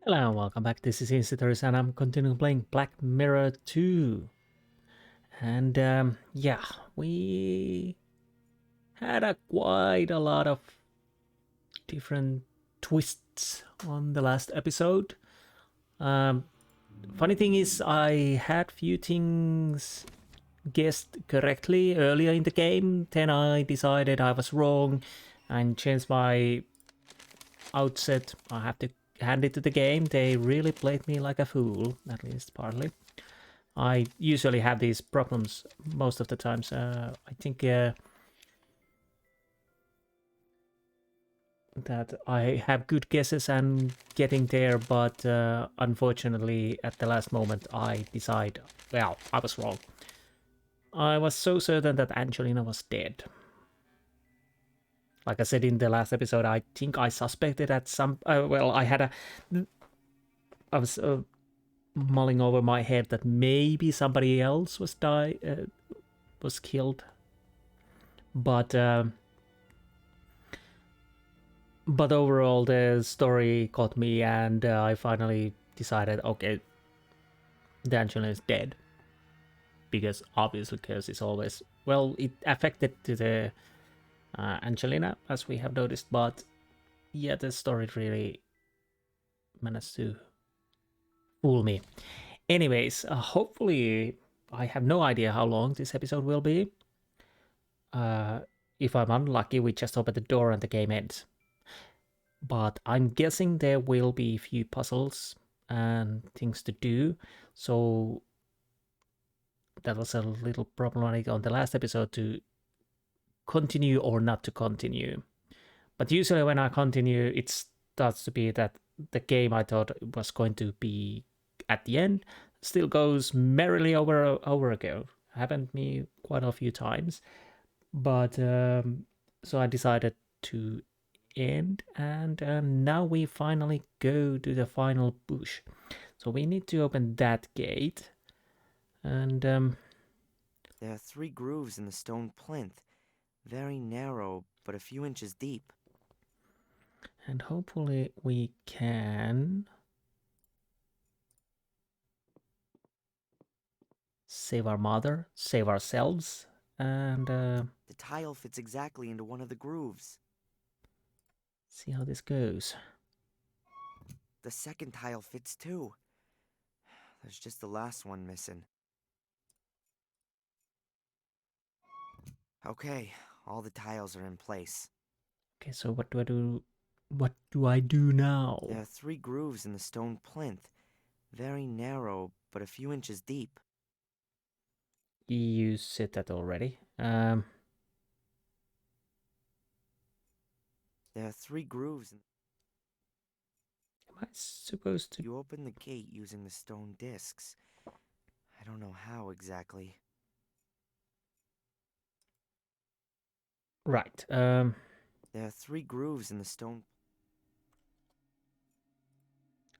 Hello and welcome back. This is Insti and I'm continuing playing Black Mirror 2. And yeah, we had quite a lot of different twists on the last episode. Funny thing is, I had few things guessed correctly earlier in the game. Then I decided I was wrong and changed my outset. I have to hand it to the game. They really played me like a fool, at least partly. I usually have these problems most of the times. I think that I have good guesses and getting there, but unfortunately, at the last moment, I decide, well, I was wrong. I was so certain that Angelina was dead. Like I said in the last episode, I think I suspected at some. Well, I was mulling over my head that maybe somebody else was killed, but overall the story caught me, and I finally decided, okay, the Angelina is dead, because obviously curse is always, well, it affected to the Angelina, as we have noticed, but yeah, the story really managed to fool me. Anyways, hopefully, I have no idea how long this episode will be. If I'm unlucky, we just open the door and the game ends. But I'm guessing there will be a few puzzles and things to do. So that was a little problematic on the last episode to continue or not to continue. But usually when I continue, it starts to be that the game I thought was going to be at the end still goes merrily over ago. Happened to me quite a few times. But so I decided to end, and now we finally go to the final bush. So we need to open that gate, and There are 3 grooves in the stone plinth, very narrow but a few inches deep. hopefully we can save our mother, save ourselves, and The tile fits exactly into one of the grooves. see how this goes. The second tile fits too. There's just the last one missing. Okay, all the tiles are in place. Okay, so what do I do? What do I do now? There are 3 grooves in the stone plinth, very narrow but a few inches deep. You said that already. There are 3 grooves. Am I supposed to? You open the gate using the stone discs. I don't know how exactly. Right. There are 3 grooves in the stone.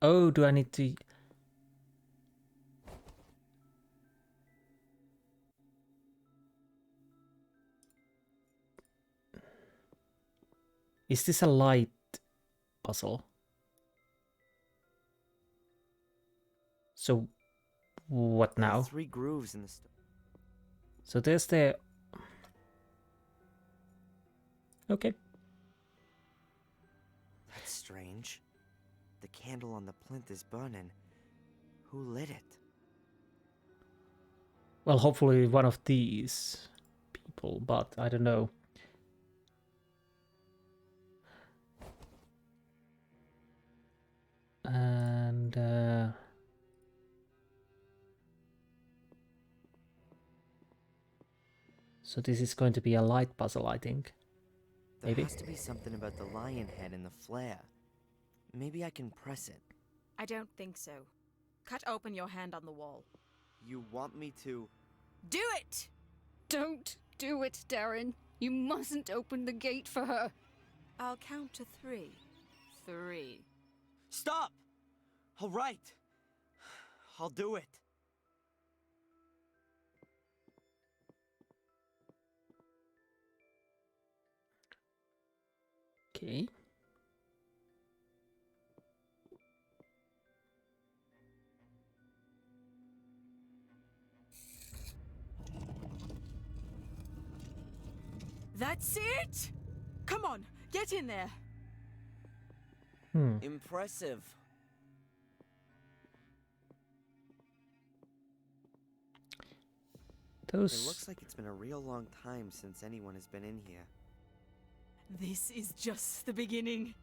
Oh, do I need to? Is this a light puzzle? So what There are now? 3 grooves in the stone. So there's the... Okay. That's strange. The candle on the plinth is burning. Who lit it? Well, hopefully one of these people, but I don't know. And so this is going to be a light puzzle, I think. There Maybe. has to be something about the lion head and the flare. Maybe I can press it. I don't think so. Cut open your hand on the wall. You want me to? Do it! Don't do it, Darren. You mustn't open the gate for her. I'll count to 3. 3. Stop! All right. I'll do it. Okay. That's it! Come on, get in there. Impressive. It looks like it's been a real long time since anyone has been in here. This is just the beginning.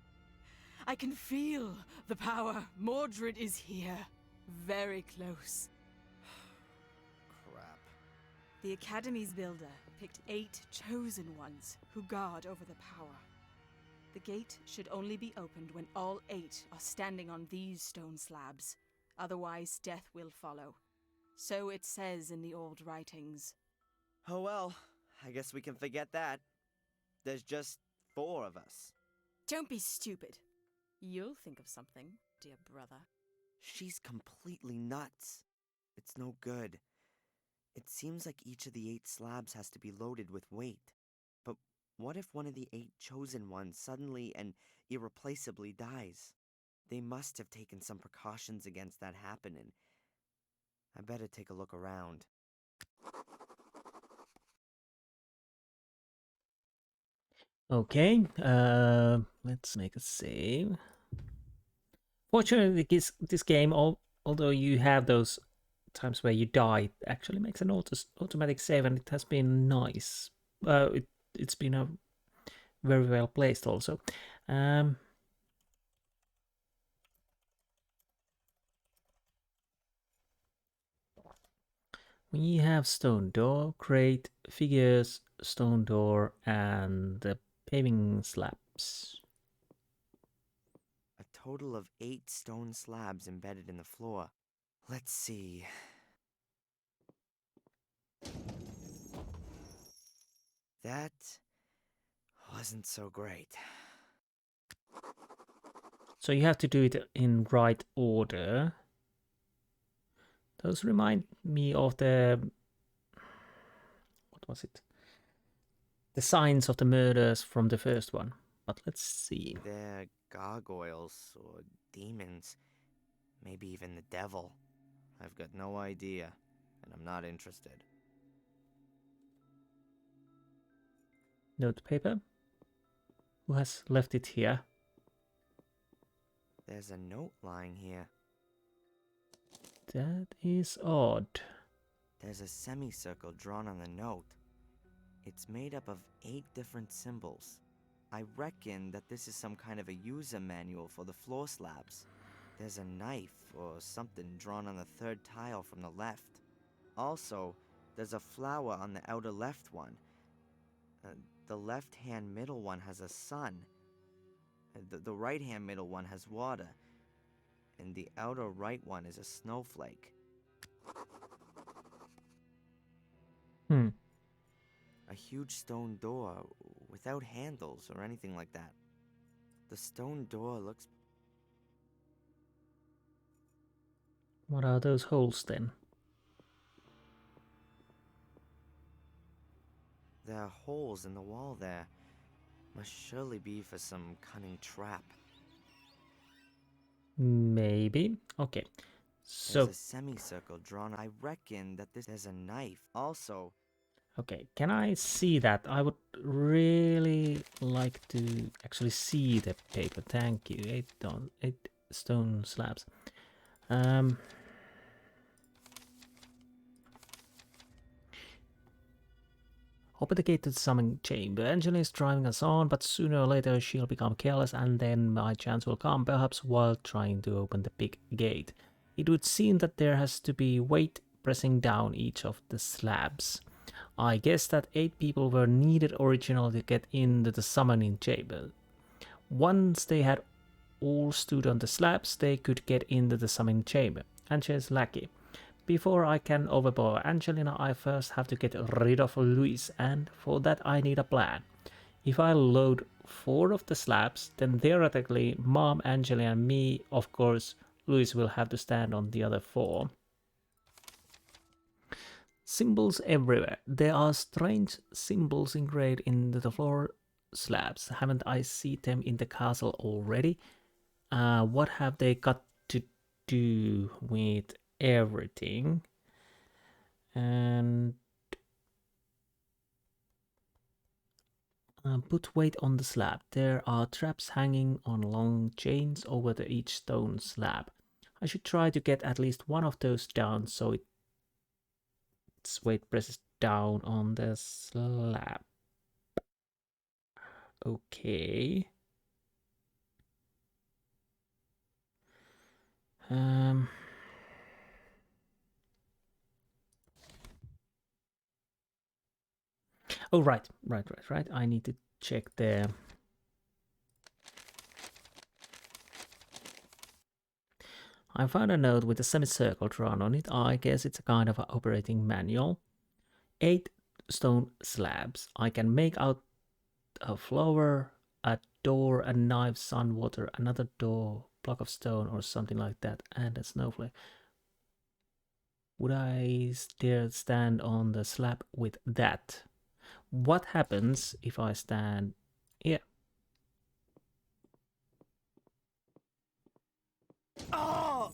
I can feel the power. Mordred is here. Very close. Crap. The Academy's builder picked 8 chosen ones who guard over the power. The gate should only be opened when all 8 are standing on these stone slabs. Otherwise, death will follow. So it says in the old writings. Oh well, I guess we can forget that. There's just 4 of us. Don't be stupid. You'll think of something, dear brother. She's completely nuts. It's no good. It seems like each of the 8 slabs has to be loaded with weight. But what if one of the 8 chosen ones suddenly and irreplaceably dies? They must have taken some precautions against that happening. I better take a look around. Okay, let's make a save. Fortunately, this game, although you have those times where you die, it actually makes an automatic save, and it has been nice. It's been a very well placed also. We have stone door, crate, figures, stone door, and the paving slabs. A total of 8 stone slabs embedded in the floor. Let's see. That wasn't so great. So you have to do it in right order. Those remind me of the... what was it? The signs of the murders from the first one. But let's see. They're gargoyles or demons. Maybe even the devil. I've got no idea, and I'm not interested. Note paper. Who has left it here? There's a note lying here. That is odd. There's a semicircle drawn on the note. It's made up of 8 different symbols. I reckon that this is some kind of a user manual for the floor slabs. There's a knife or something drawn on the 3rd tile from the left. Also, there's a flower on the outer left one. The left-hand middle one has a sun. The right-hand middle one has water. And the outer right one is a snowflake. A huge stone door without handles or anything like that. The stone door looks... What are those holes then? There are holes in the wall there. Must surely be for some cunning trap. Maybe. Okay. So... there's a semicircle drawn. I reckon that there's a knife. Also... okay, can I see that? I would really like to actually see the paper. Thank you. 8 stone slabs. Open the gate to the summoning chamber. Angelina is driving us on, but sooner or later she'll become careless, and then my chance will come, perhaps while trying to open the big gate. It would seem that there has to be weight pressing down each of the slabs. I guess that 8 people were needed originally to get into the summoning chamber. Once they had all stood on the slabs, they could get into the summoning chamber. Angela's lucky. Before I can overpower Angelina, I first have to get rid of Luis, and for that I need a plan. If I load 4 of the slabs, then theoretically Mom, Angelina and me, of course, Luis will have to stand on the other 4. Symbols everywhere. There are strange symbols engraved into the floor slabs. Haven't I seen them in the castle already? What have they got to do with everything? And Put weight on the slab. There are traps hanging on long chains over each stone slab. I should try to get at least one of those down so its weight presses down on the slab. Okay. Oh, right. I need to check the... I found a note with a semicircle drawn on it. I guess it's a kind of an operating manual. 8 stone slabs. I can make out a flower, a door, a knife, sun, water, another door, block of stone or something like that, and a snowflake. Would I dare stand on the slab with that? What happens if I stand here? Oh!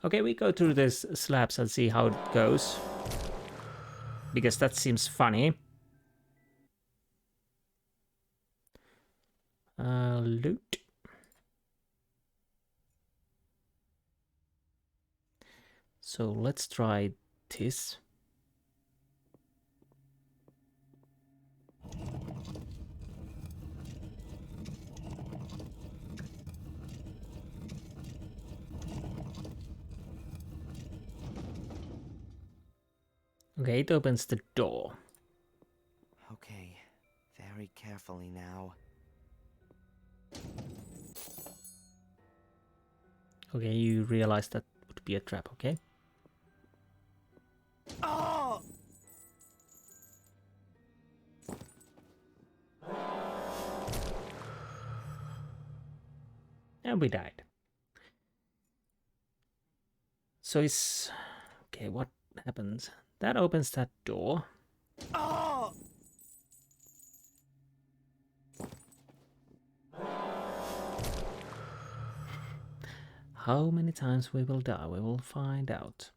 Okay, we go through these slabs and see how it goes. Because that seems funny. Loot. So let's try this. Okay, it opens the door. Okay, very carefully now. Okay, you realize that would be a trap, okay? Oh! And we died. So it's... Okay, what happens? That opens that door. Oh! How many times we will die, we will find out.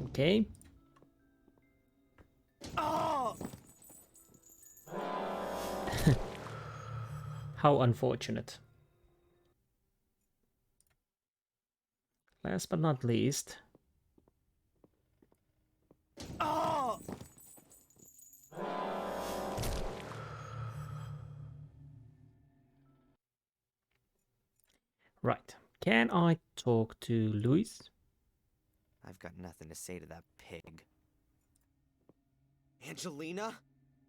Okay. Oh! How unfortunate. Last but not least. Oh! Right. Can I talk to Luis? I've got nothing to say to that pig. Angelina?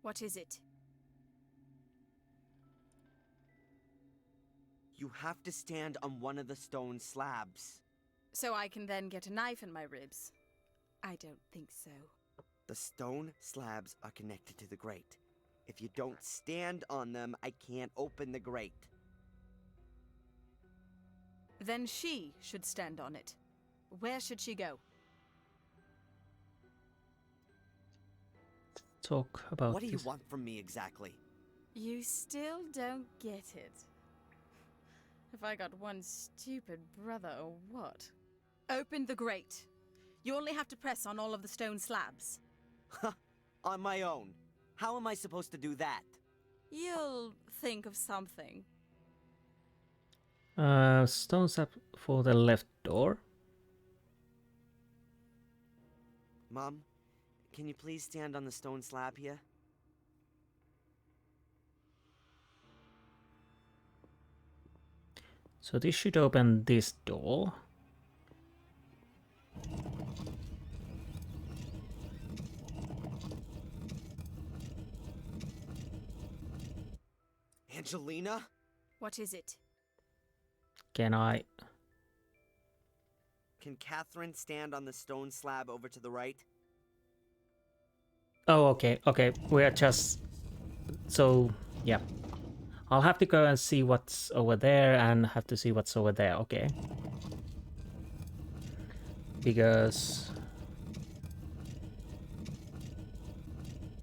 What is it? You have to stand on one of the stone slabs. So I can then get a knife in my ribs? I don't think so. The stone slabs are connected to the grate. If you don't stand on them, I can't open the grate. Then she should stand on it. Where should she go? Talk about What do you this. want from me exactly? You still don't get it. Have I got one stupid brother or what? Open the grate. You only have to press on all of the stone slabs. On my own. How am I supposed to do that? You'll think of something. Stones up for the left door. Mom, can you please stand on the stone slab here? So this should open this door. Angelina? What is it? Can I... Can Catherine stand on the stone slab over to the right? Oh, okay. We are just... So, yeah. I'll have to go and see what's over there and have to see what's over there, okay? Because...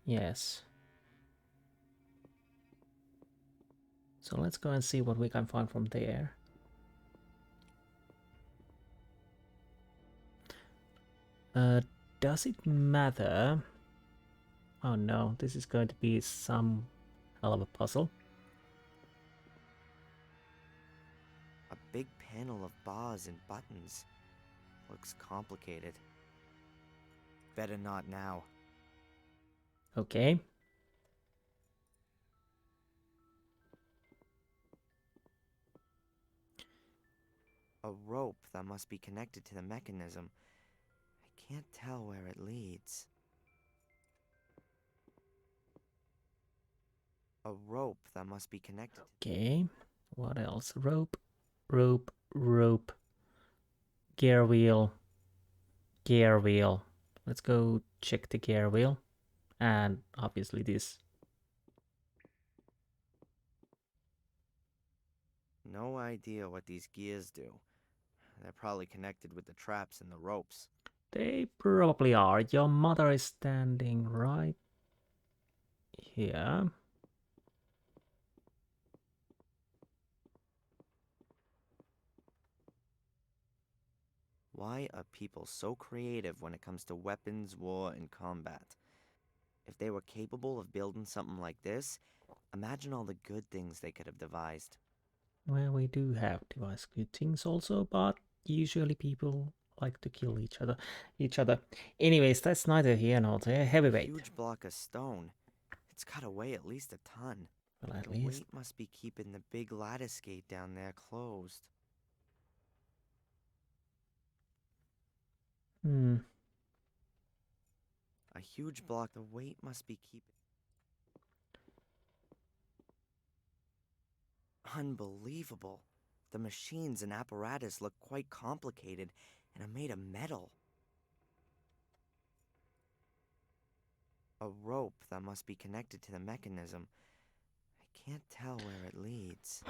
Yes. So let's go and see what we can find from there. Does it matter? Oh no, this is going to be some hell of a puzzle. A big panel of bars and buttons. Looks complicated. Better not now. Okay. A rope that must be connected to the mechanism. I can't tell where it leads. A rope that must be connected. Okay. What else? Rope, rope, rope. Gear wheel. Gear wheel. Let's go check the gear wheel. And obviously this. No idea what these gears do. They're probably connected with the traps and the ropes. They probably are. Your mother is standing right here. Why are people so creative when it comes to weapons, war, and combat? If they were capable of building something like this, imagine all the good things they could have devised. Well, we do have device good things also, but usually people like to kill each other. Anyways, that's neither here nor there. A Heavyweight. huge block of stone. It's gotta weigh at least a ton. Well, at The least. weight must be keeping the big lattice gate down there closed. A huge block. The weight must be keeping. Unbelievable. The machines and apparatus look quite complicated and are made of metal. A rope that must be connected to the mechanism. I can't tell where it leads.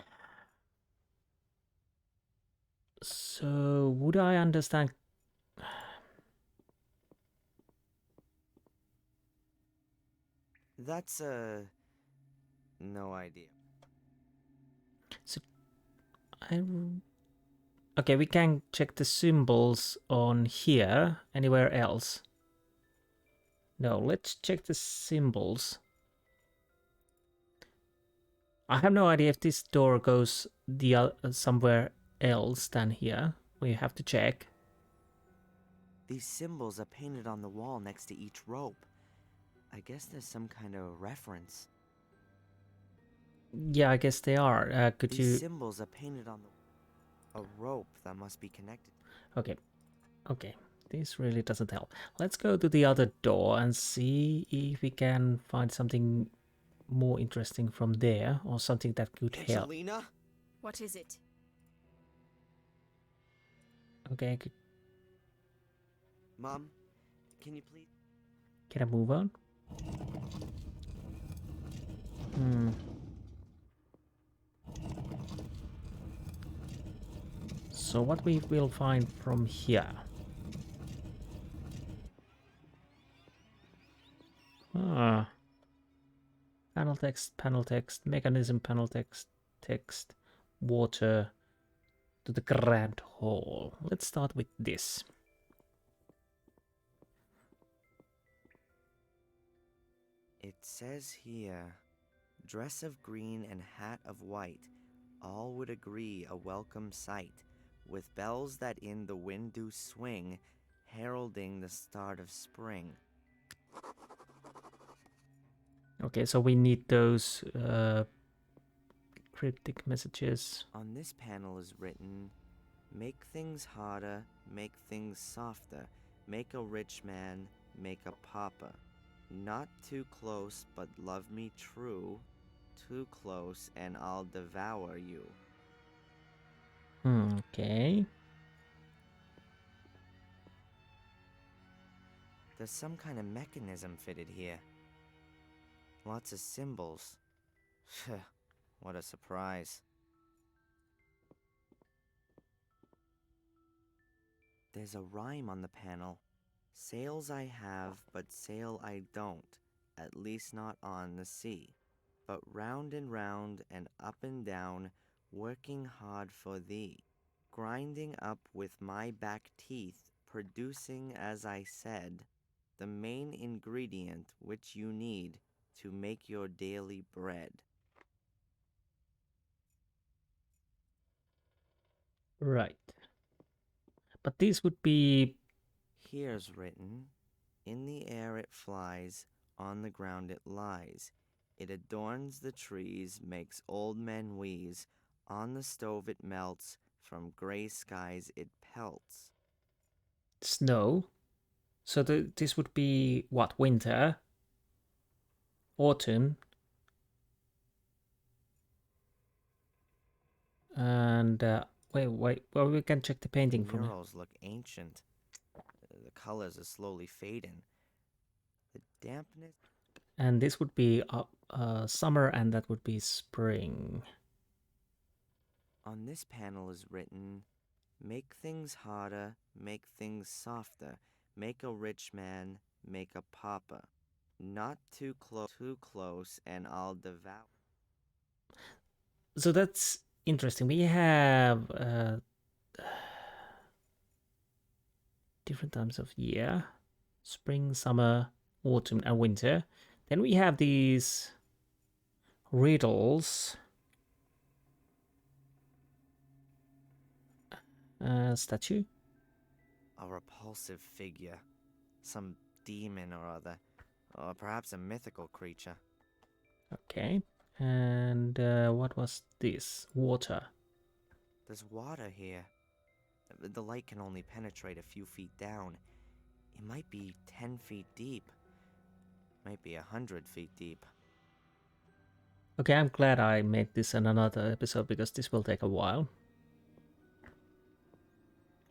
So, would I understand? That's no idea. So, okay, we can check the symbols on here. Anywhere else? No, let's check the symbols. I have no idea if this door goes the somewhere else than here. We have to check. These symbols are painted on the wall next to each rope. I guess there's some kind of reference. Yeah, I guess they are. Could These you? symbols are painted on a rope that must be connected. Okay, okay. This really doesn't help. Let's go to the other door and see if we can find something more interesting from there, or something that could help. Angelina? What is it? Okay, Mom, can you please? can I move on? So what we will find from here? Ah. Panel text, mechanism, panel text, water to the grand hall. Let's start with this. It says here, dress of green and hat of white, all would agree a welcome sight, with bells that in the wind do swing, heralding the start of spring. Okay, so we need those cryptic messages. On this panel is written, make things harder, make things softer, make a rich man, make a pauper. Not too close, but love me true. Too close, and I'll devour you. Okay. There's some kind of mechanism fitted here. Lots of symbols. What a surprise. There's a rhyme on the panel. Sails I have, but sail I don't, at least not on the sea. but round and round and up and down, working hard for thee, grinding up with my back teeth, producing, as I said, the main ingredient which you need to make your daily bread. Right. But these would be... Here's written, in the air it flies, on the ground it lies. It adorns the trees, makes old men wheeze. On the stove it melts, from gray skies it pelts. snow. So this would be what? Winter, autumn, and wait. Well, we can check the The painting from it. murals look ancient. The colors are slowly fading. The dampness. And this would be summer, and that would be spring. On this panel is written, make things harder, make things softer, make a rich man, make a pauper. Not too close, and I'll devour. So that's interesting. We have different times of year: spring, summer, autumn, and winter. Then we have these riddles. Statue. A repulsive figure. Some demon or other. Or perhaps a mythical creature. Okay. And what was this? Water. There's water here. The light can only penetrate a few feet down. It might be 10 feet deep. Might be 100 feet deep. Okay, I'm glad I made this in another episode because this will take a while.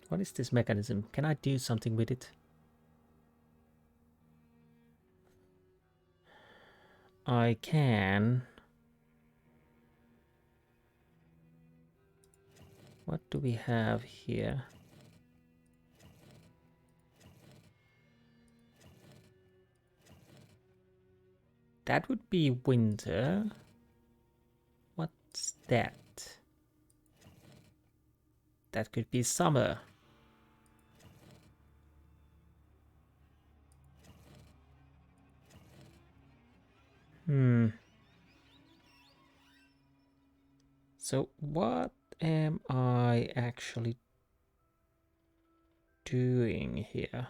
What is this mechanism? Can I do something with it? I can. What do we have here? That would be winter. What's that? That could be summer. So what am I actually doing here?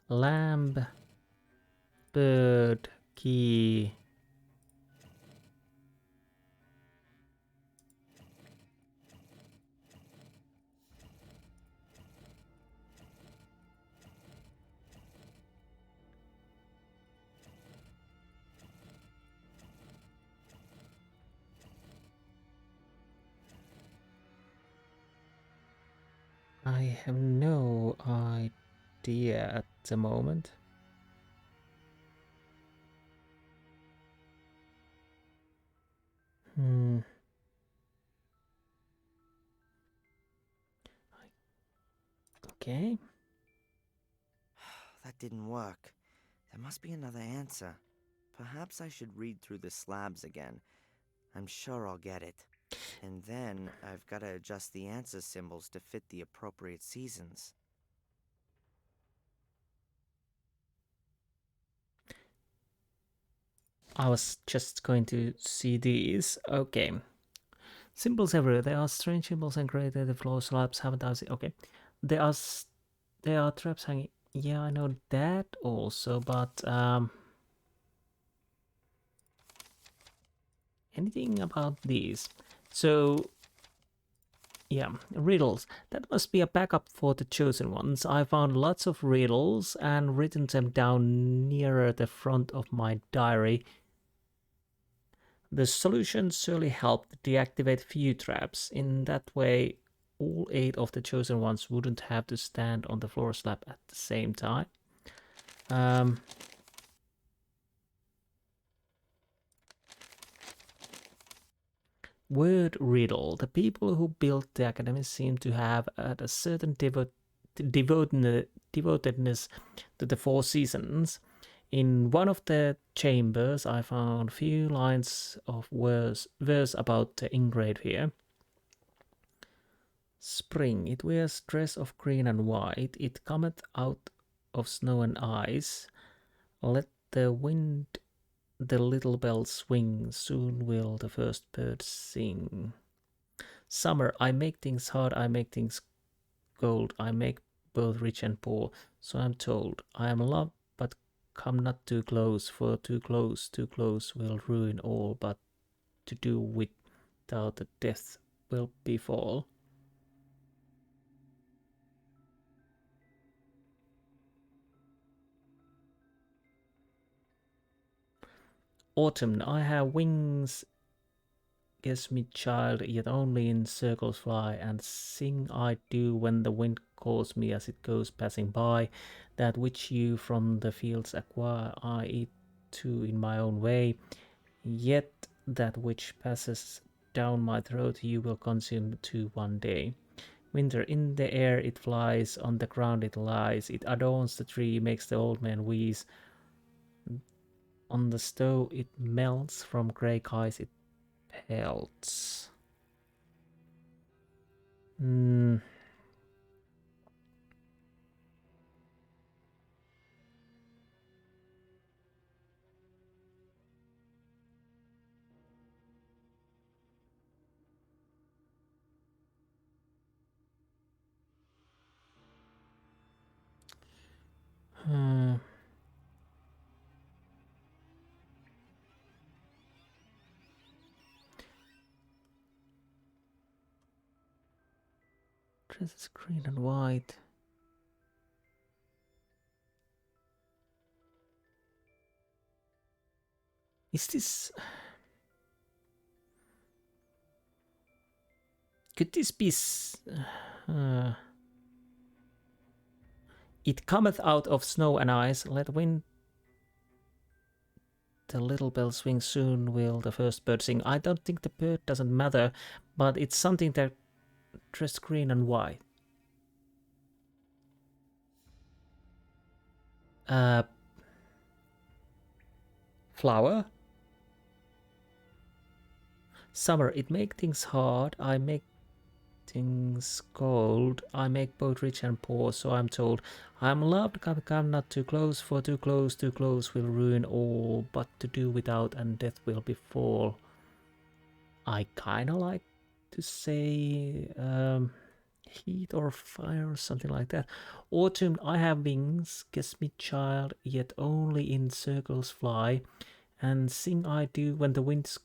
Lamb, bird, key. I have no idea at the moment. Okay. That didn't work. There must be another answer. Perhaps I should read through the slabs again. I'm sure I'll get it. And then I've got to adjust the answer symbols to fit the appropriate seasons. I was just going to see these. Okay. Symbols everywhere. There are strange symbols engraved. The floor slabs haven't I seen. Okay. There are traps hanging. Yeah, I know that also, but anything about these? So yeah, riddles. That must be a backup for the chosen ones. I found lots of riddles and written them down nearer the front of my diary. The solution surely helped deactivate few traps. In that way, all 8 of the chosen ones wouldn't have to stand on the floor slab at the same time. Word riddle. The people who built the academy seem to have had a certain devotedness to the four seasons. In one of the chambers, I found few lines of verse about the engraved here. Spring, it wears dress of green and white. It cometh out of snow and ice. Let the wind the little bells swing. Soon will the first bird sing. Summer, I make things hard, I make things gold. I make both rich and poor. So I'm told. I am loved, but come not too close, for too close will ruin all. But to do without the death will befall. Autumn, I have wings, guess me child, yet only in circles fly, and sing I do when the wind calls me as it goes passing by. That which you from the fields acquire, I eat too in my own way, yet that which passes down my throat you will consume too one day. Winter, in the air it flies, on the ground it lies, it adorns the tree, makes the old man wheeze. On the stove it melts, from grey eyes it pelts. Dress is green and white. Is this... Could this be... It cometh out of snow and ice, let wind the little bell swing, soon will the first bird sing. I don't think the bird doesn't matter, but it's something that dressed green and white. Flower? Summer, it make things hard, I make things cold. I make both rich and poor, so I'm told. I am loved, come not too close, for too close will ruin all. But to do without, and death will befall. I kinda like to say heat or fire or something like that. Autumn, I have wings, guess me child, yet only in circles fly, and sing I do when the winds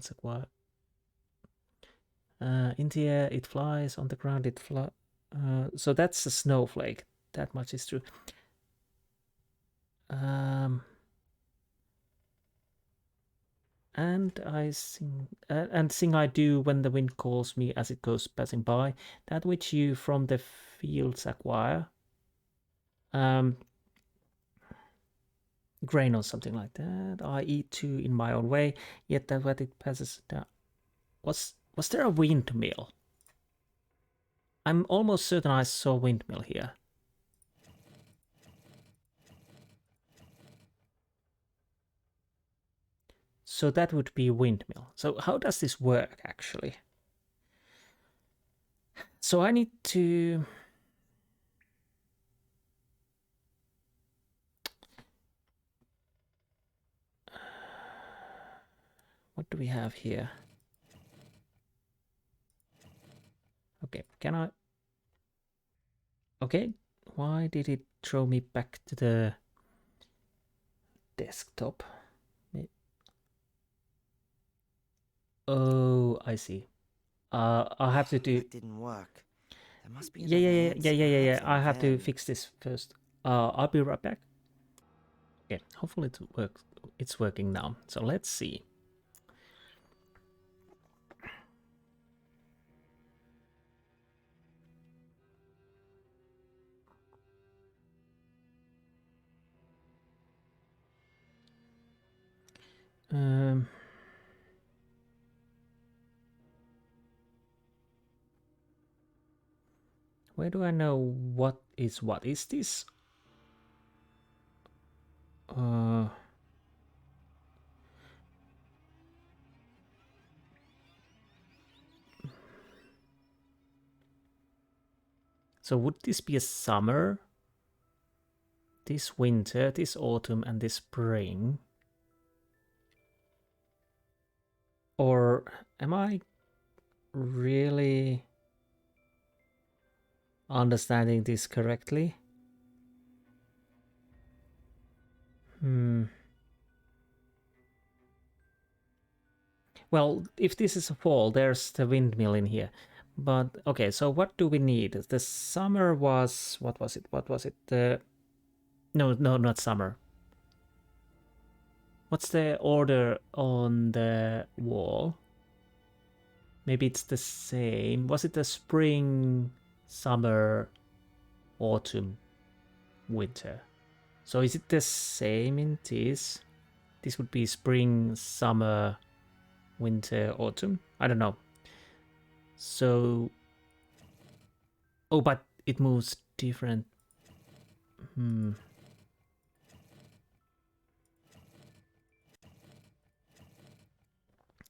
acquire. In the air it flies, on the ground it flies. So that's a snowflake. That much is true. And I sing, sing I do when the wind calls me as it goes passing by. That which you from the fields acquire. Grain or something like that. I eat too in my own way, yet that what it passes down. Was there a windmill? I'm almost certain I saw a windmill here. So that would be a windmill. So how does this work, actually? So I need to... What do we have here? Okay, can I... Okay, why did it throw me back to the desktop? Oh, I see. I'll have to do... That didn't work. There must be Yeah. I have to fix this first. I'll be right back. Okay, hopefully it works. It's working now. So let's see. where do I know what is what? Is this... So would this be a summer, this winter, this autumn, and this spring? Or am I really understanding this correctly? Well, if this is a fall, there's the windmill in here. But, okay, so what do we need? The summer was... What was it? What was it? No, not summer. What's the order on the wall? Maybe it's the same. Was it the spring, summer, autumn, winter? So is it the same in this? This would be spring, summer, winter, autumn? I don't know. So... Oh, but it moves different.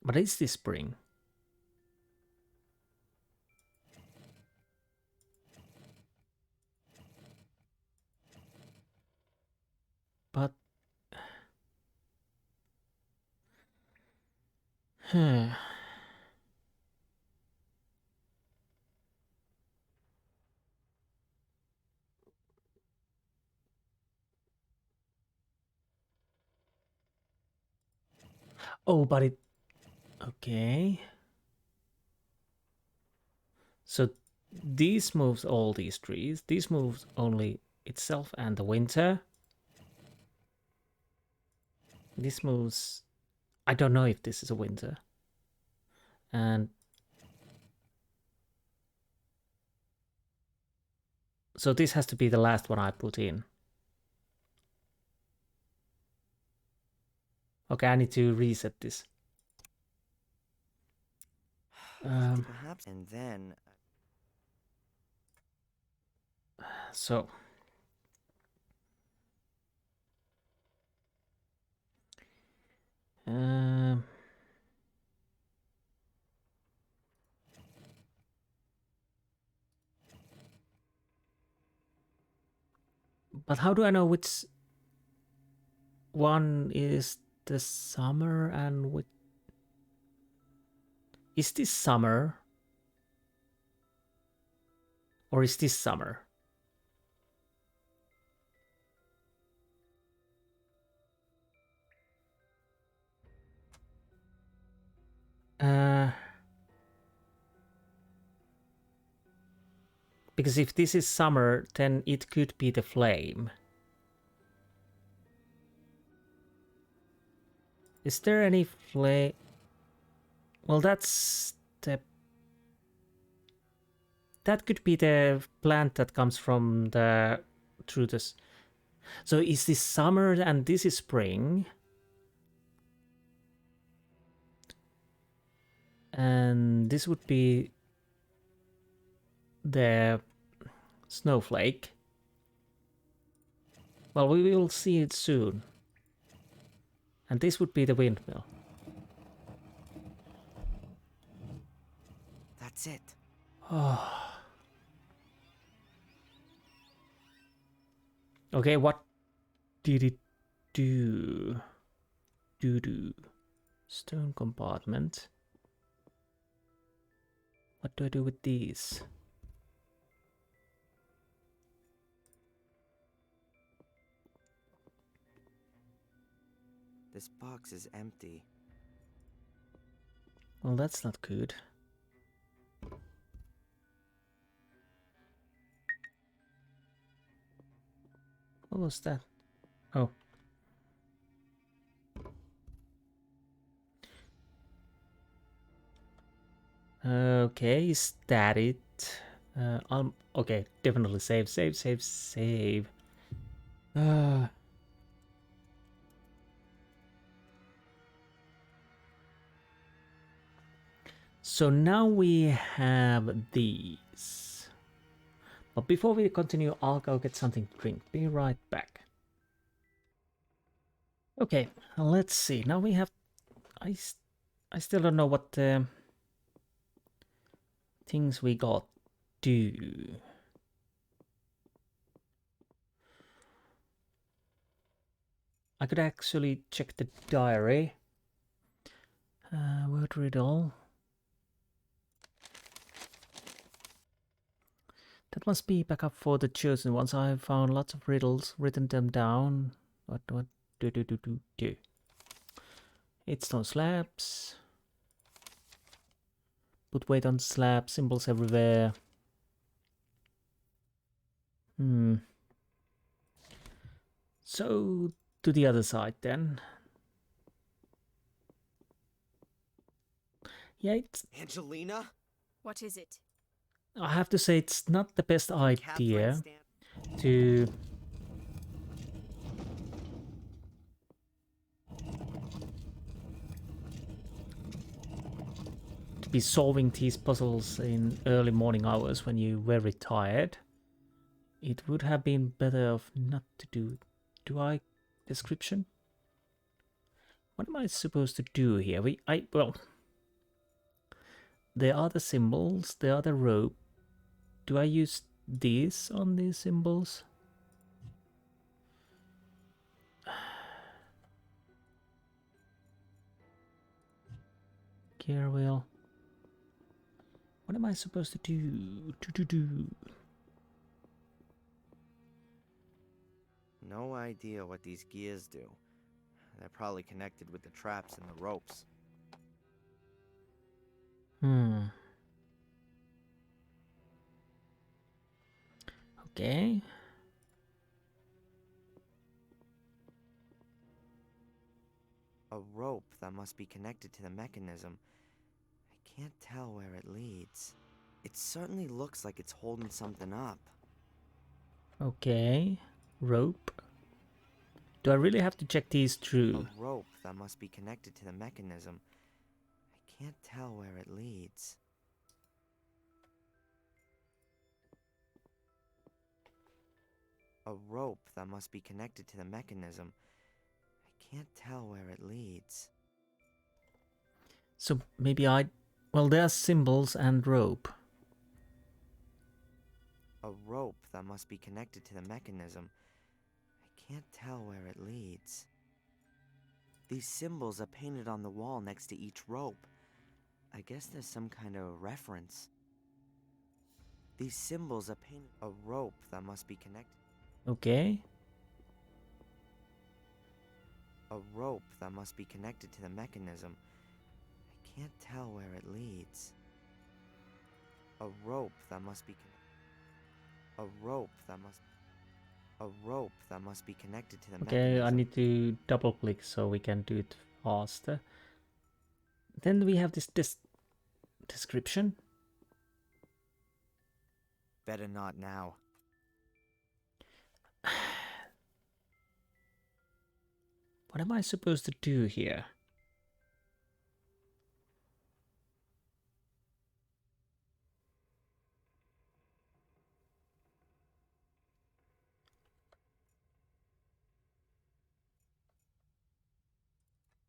But is this spring? But... Oh, but it... Okay. So these moves all these trees. These moves only itself and the winter. This moves... I don't know if this is a winter. And... So this has to be the last one I put in. Okay, I need to reset this. Perhaps, and then... So... But how do I know which one is the summer and which... Is this summer? Or is this summer? Because if this is summer, then it could be the flame. Is there any flame? Well, that's the... That could be the plant that comes from the... through this. So is this summer and this is spring? And this would be the snowflake. Well, we will see it soon. And this would be the windmill. That's it. Okay, what did it do? Do. Stone compartment. What do I do with these? This box is empty. Well, that's not good. What was that? Oh. Okay, is that it? Okay, definitely save. So now we have these. But before we continue, I'll go get something to drink. Be right back. Okay, let's see. Now we have... I still don't know what things we got do. I could actually check the diary. Word riddle. That must be backup for the chosen ones. I found lots of riddles, written them down. What do? It's stone slabs. Put weight on slab, symbols everywhere. So, to the other side then. Yeah, it's... Angelina? What is it? I have to say it's not the best idea to... be solving these puzzles in early morning hours when you're very tired. It would have been better of not to do. Do I? Description? What am I supposed to do here? Well, there are the symbols, there are the rope. Do I use this on these symbols? Gear wheel. What am I supposed to do? No idea what these gears do. They're probably connected with the traps and the ropes. Okay. A rope that must be connected to the mechanism. I can't tell where it leads. It certainly looks like it's holding something up. Okay. Rope. Do I really have to check these through? A rope that must be connected to the mechanism. I can't tell where it leads. A rope that must be connected to the mechanism. I can't tell where it leads. So maybe well, there are symbols and rope. A rope that must be connected to the mechanism. I can't tell where it leads. These symbols are painted on the wall next to each rope. I guess there's some kind of reference. These symbols are painted. A rope that must be connected. Okay. A rope that must be connected to the mechanism. I can't tell where it leads. A rope that must be a rope that must be connected to the mechanism. Okay, I need to double click so we can do it faster. Then we have this description. Better not now. What am I supposed to do here?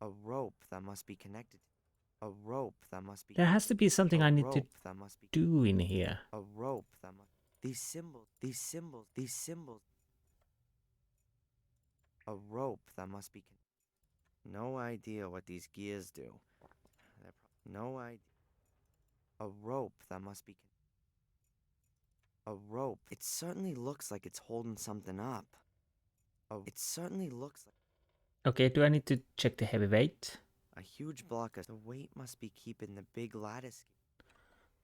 A rope that must be connected. A rope that must be. There has to be something I need to that must be do in here. A rope that must. These symbols. A rope that must be. No idea what these gears do. No idea. A rope that must be. A rope. It certainly looks like it's holding something up. It certainly looks like. Okay, do I need to check the heavy weight? A huge block of the weight must be keeping the big lattice.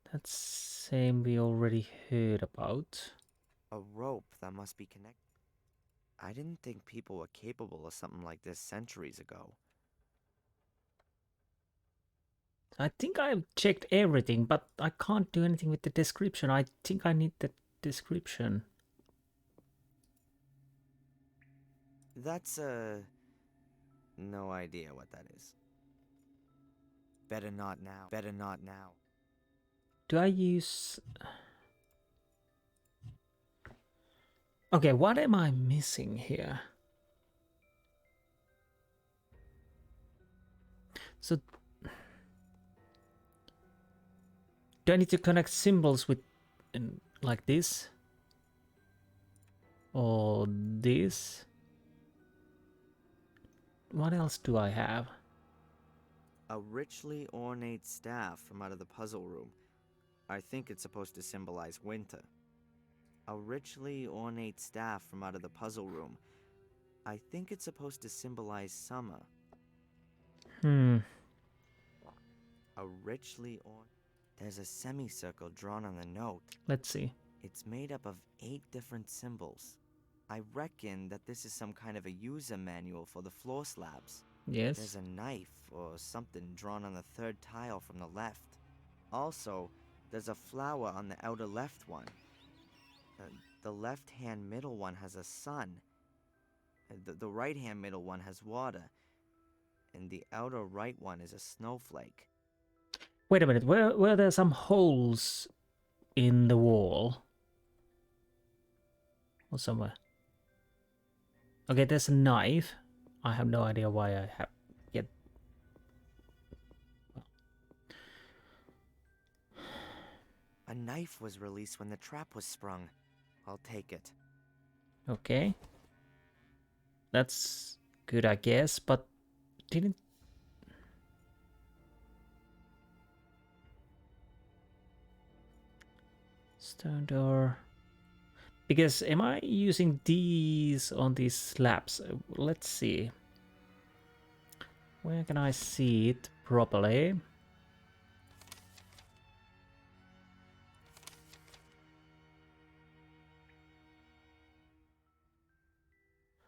That's same we already heard about. A rope that must be connected. I didn't think people were capable of something like this centuries ago. I think I've checked everything, but I can't do anything with the description. I think I need the description. That's no idea what that is. Better not now. Better not now. Do I use... Okay, what am I missing here? So, do I need to connect symbols with like this? Or this? What else do I have? A richly ornate staff from out of the puzzle room. I think it's supposed to symbolize winter. A richly ornate staff from out of the puzzle room. I think it's supposed to symbolize summer. A richly ornate... There's a semicircle drawn on the note. Let's see. It's made up of 8 different symbols. I reckon that this is some kind of a user manual for the floor slabs. Yes. There's a knife or something drawn on the 3rd tile from the left. Also, there's a flower on the outer left one. The left-hand middle one has a sun. The right-hand middle one has water. And the outer right one is a snowflake. Wait a minute, were there some holes in the wall? Or somewhere? Okay, there's a knife. I have no idea why I have yet. A knife was released when the trap was sprung. I'll take it. Okay. That's good, I guess, but didn't... Stone door. Because am I using these on these slabs? Let's see. Where can I see it properly?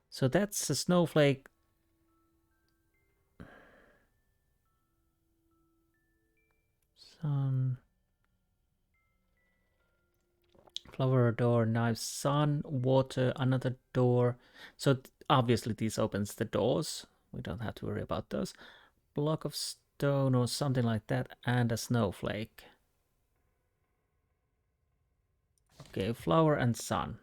So that's a snowflake. Sun. Flower door, knife, sun, water, another door. So obviously this opens the doors. We don't have to worry about those. Block of stone or something like that, and a snowflake. Okay, flower and sun.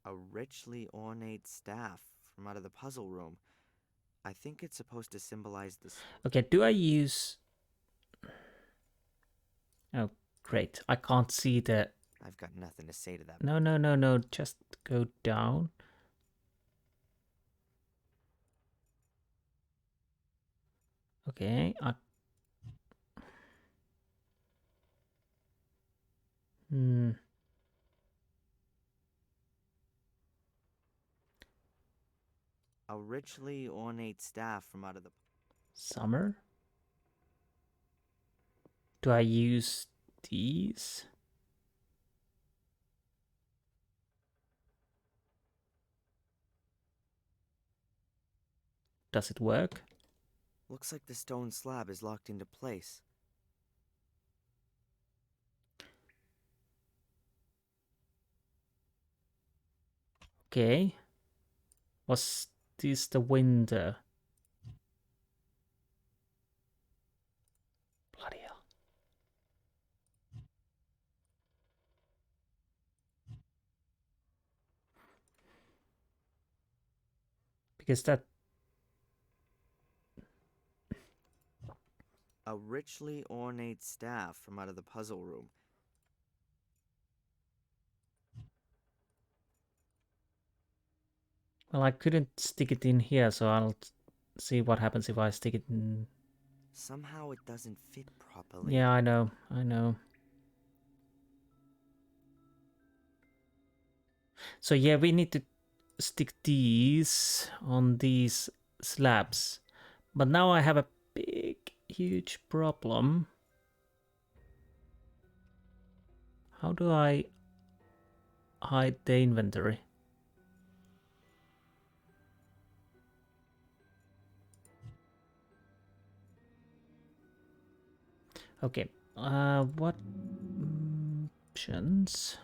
A richly ornate staff from out of the puzzle room. I think it's supposed to symbolize the... Okay, do I use... Oh, great. I can't see the... I've got nothing to say to that. No. Just go down. Okay. A richly ornate staff from out of the... Summer. Do I use these? Does it work? Looks like the stone slab is locked into place. Okay. Was this the window? Bloody hell. Because that... A richly ornate staff from out of the puzzle room. Well, I couldn't stick it in here, so I'll see what happens if I stick it in... Somehow it doesn't fit properly. Yeah, I know. So yeah, we need to stick these on these slabs. But now I have a big, huge problem. How do I hide the inventory? Okay, what options?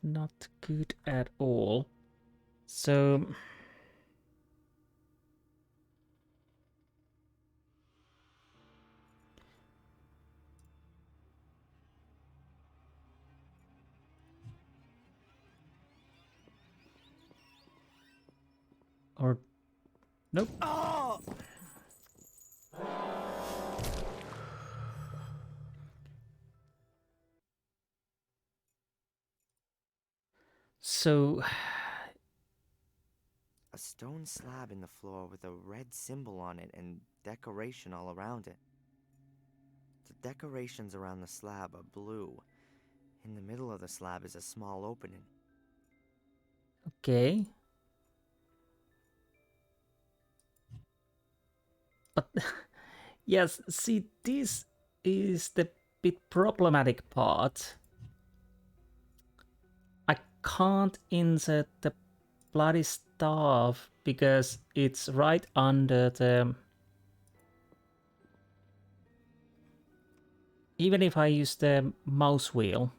not good at all. So... Or... Nope. Oh! So... A stone slab in the floor with a red symbol on it and decoration all around it. The decorations around the slab are blue. In the middle of the slab is a small opening. Okay. But... yes, see, this is the bit problematic part. I can't insert the bloody staff because it's right under the... Even if I use the mouse wheel.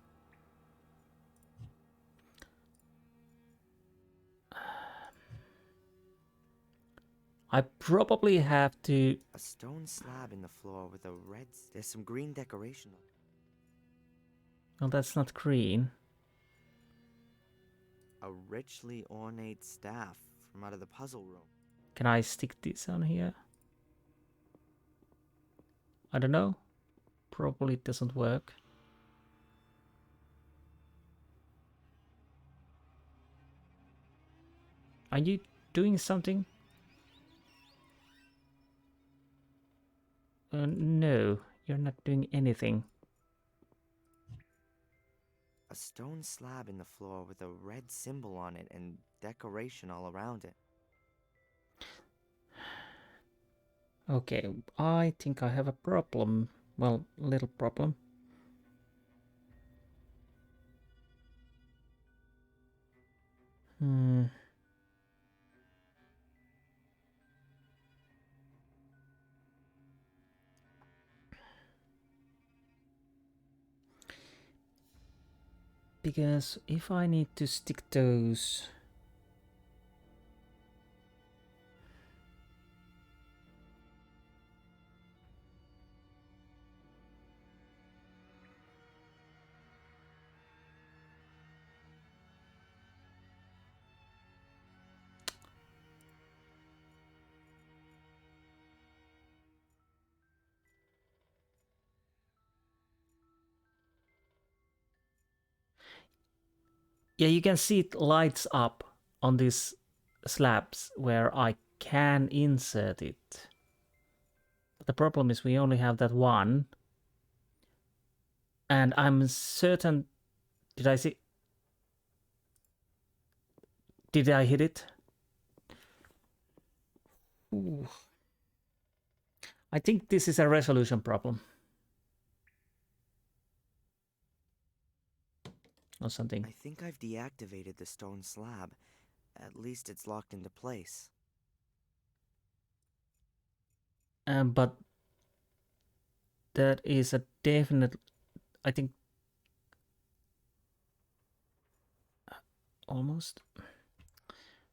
I probably have to... A stone slab in the floor with a red... There's some green decoration on it. No, that's not green. A richly ornate staff from out of the puzzle room. Can I stick this on here? I don't know. Probably it doesn't work. Are you doing something? No, you're not doing anything. A stone slab in the floor with a red symbol on it and decoration all around it. Okay, I think I have a problem. Well, little problem. Because if I need to stick those... Yeah, you can see it lights up on these slabs where I can insert it. But the problem is we only have that one. And I'm certain... Did I see... Did I hit it? Ooh. I think this is a resolution problem. Or something. I think I've deactivated the stone slab. At least it's locked into place. But that is a definite... I think... Almost.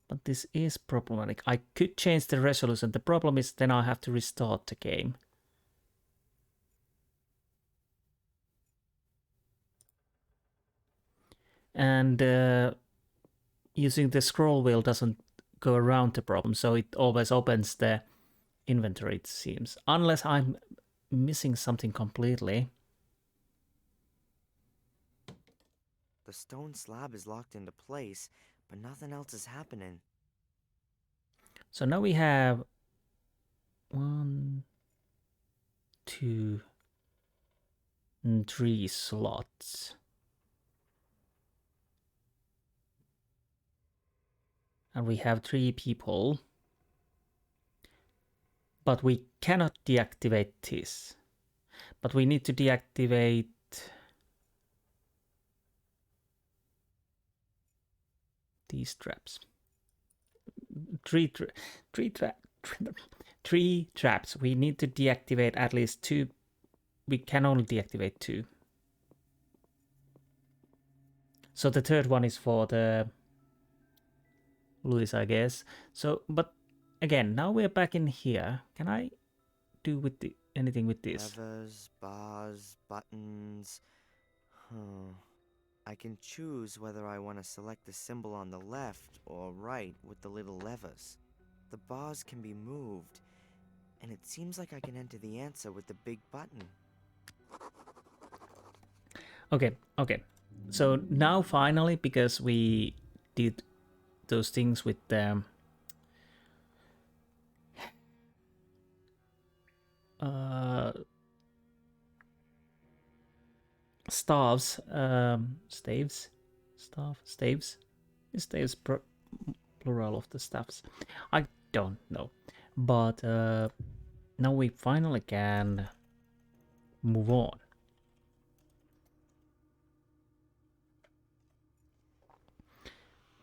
But this is problematic. I could change the resolution. The problem is then I have to restart the game. And using the scroll wheel doesn't go around the problem, so it always opens the inventory, it seems. Unless I'm missing something completely. The stone slab is locked into place, but nothing else is happening. So now we have 1, 2, and 3 slots. And we have 3 people. But we cannot deactivate this. But we need to deactivate these traps. Three traps. We need to deactivate at least 2. We can only deactivate 2. So the third one is for the Louis, I guess. So, but again, now we're back in here. Can I do with anything with this? Levers, bars, buttons. Huh. I can choose whether I want to select the symbol on the left or right with the little levers. The bars can be moved, and it seems like I can enter the answer with the big button. Okay, okay. So now finally, because we did those things with the staves, staves, is staves plural of the staffs? I don't know, but now we finally can move on.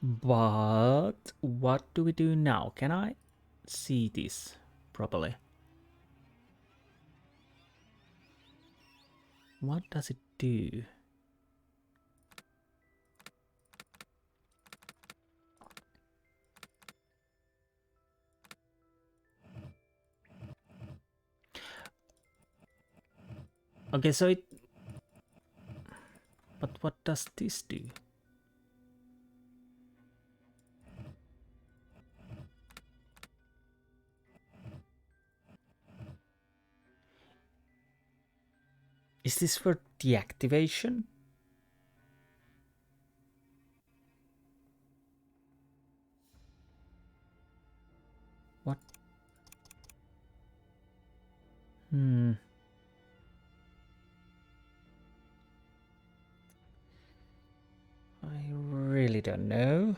But what do we do now? Can I see this properly? What does it do? Okay, so it... But what does this do? Is this for deactivation? What? I really don't know.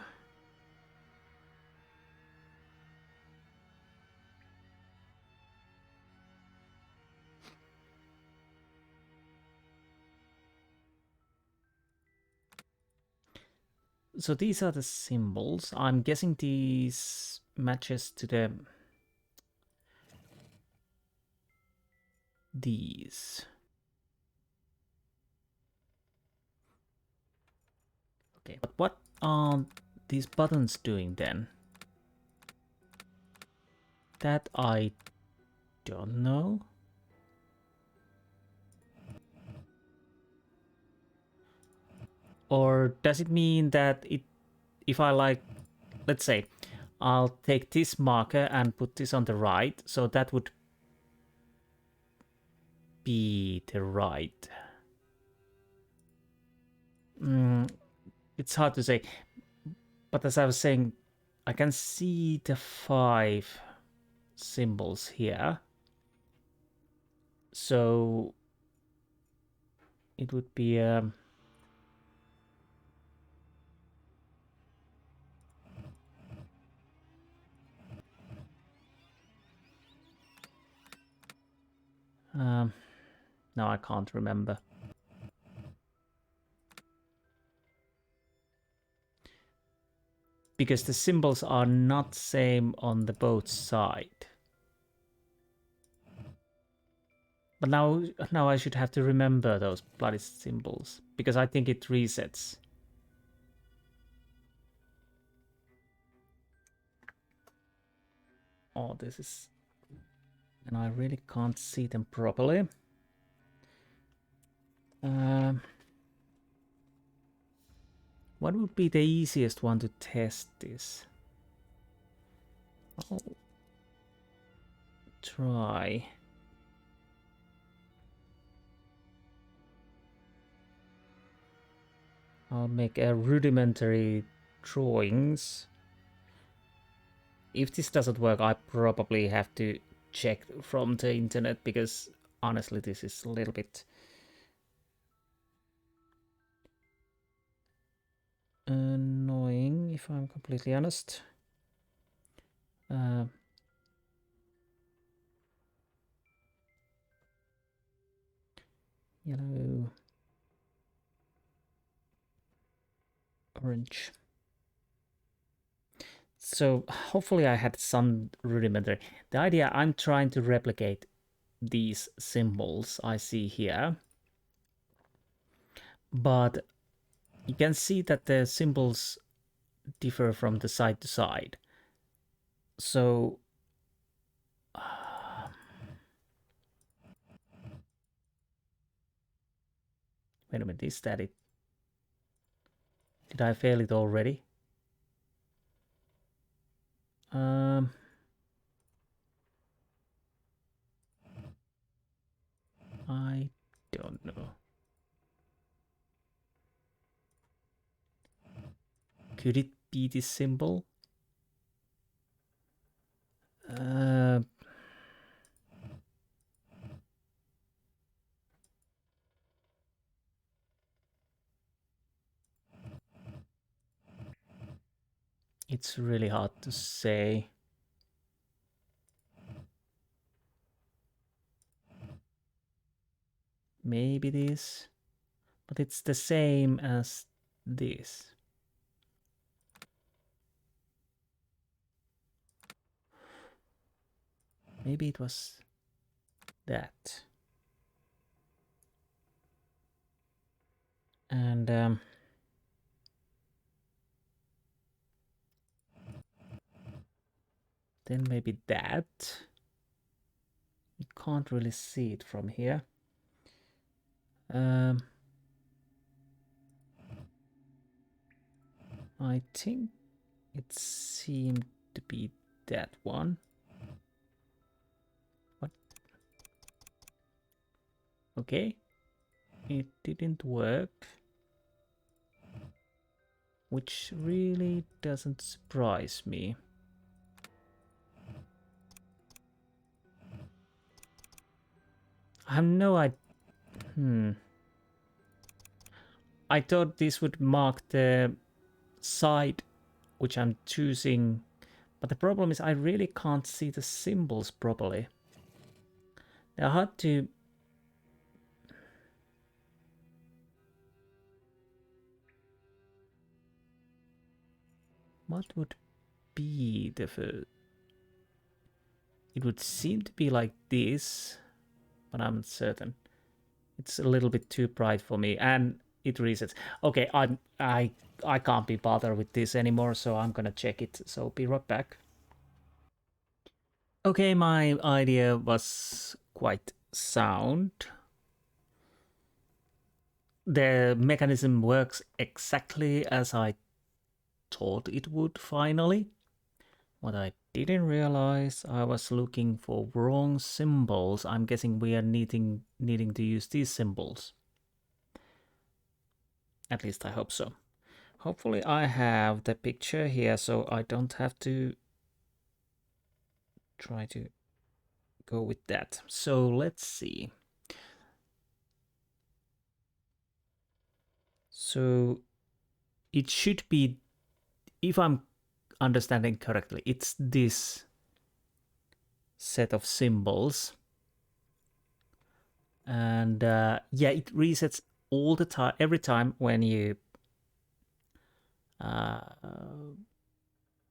So these are the symbols. I'm guessing these matches to the... these. Okay, but what are these buttons doing then? That I don't know. Or does it mean that if I like, let's say, I'll take this marker and put this on the right, so that would be the right. It's hard to say, but as I was saying, I can see the 5 symbols here. So it would be no, I can't remember. Because the symbols are not same on the both side. But now I should have to remember those bloody symbols, because I think it resets. Oh, this is... and I really can't see them properly. What would be the easiest one to test this? I'll try. I'll make a rudimentary drawings. If this doesn't work, I probably have to check from the internet, because honestly this is a little bit annoying, if I'm completely honest. Yellow, orange. So hopefully I had some rudimentary. The idea, I'm trying to replicate these symbols I see here, but you can see that the symbols differ from the side to side. So wait a minute, is that it? Did I fail it already? I don't know. Could it be this symbol? It's really hard to say. Maybe this, but it's the same as this. Maybe it was that. And then maybe that. You can't really see it from here. I think it seemed to be that one. What? Okay. It didn't work. Which really doesn't surprise me. I have no idea. I thought this would mark the side which I'm choosing, but the problem is I really can't see the symbols properly. They're hard to... What would be the first? It would seem to be like this, but I'm not certain. It's a little bit too bright for me, and it resets. Okay, I can't be bothered with this anymore, so I'm gonna check it. So be right back. Okay, my idea was quite sound. The mechanism works exactly as I thought it would finally. What I didn't realize, I was looking for wrong symbols. I'm guessing we are needing to use these symbols. At least I hope so. Hopefully I have the picture here so I don't have to try to go with that. So let's see. So it should be, if I'm understanding correctly, it's this set of symbols. And yeah, it resets all the time, every time when you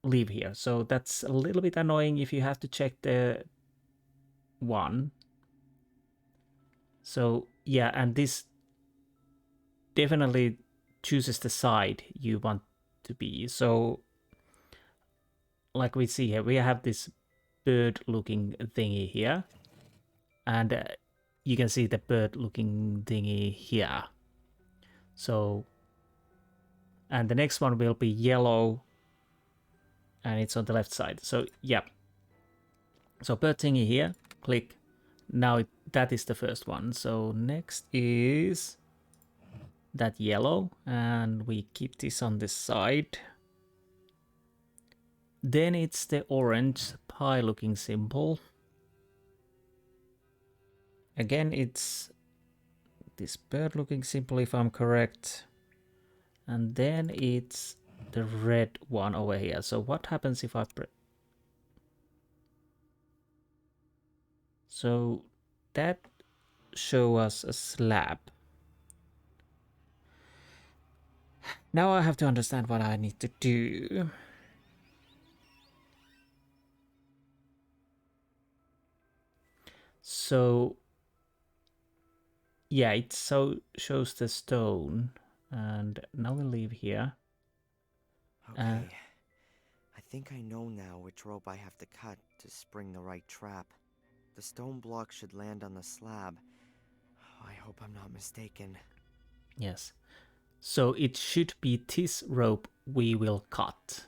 leave here. So that's a little bit annoying if you have to check the one. So yeah, and this definitely chooses the side you want to be. So like we see here, we have this bird looking thingy here, and you can see the bird looking thingy here. So, and the next one will be yellow, and it's on the left side. So yeah, so bird thingy here, click. Now that is the first one. So next is that yellow, and we keep this on this side. Then it's the orange pie looking symbol. Again, it's this bird looking symbol if I'm correct. And then it's the red one over here. So what happens if I press? So that shows us a slab. Now I have to understand what I need to do. So yeah, it shows the stone. And now we'll leave here. Okay. I think I know now which rope I have to cut to spring the right trap. The stone block should land on the slab. I hope I'm not mistaken. Yes. So it should be this rope we will cut.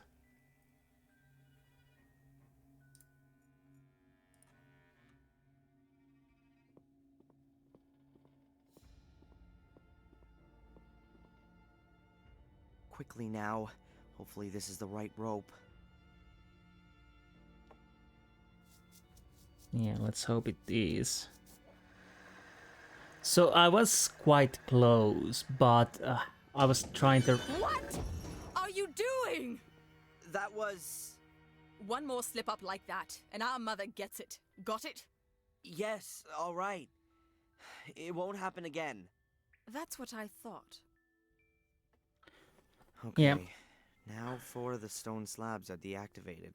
Quickly now. Hopefully this is the right rope. Yeah, let's hope it is. So I was quite close, but I was trying to... What are you doing? That was... One more slip up like that, and our mother gets it. Got it? Yes, all right. It won't happen again. That's what I thought. Okay. Yeah. Now 4 of the stone slabs are deactivated,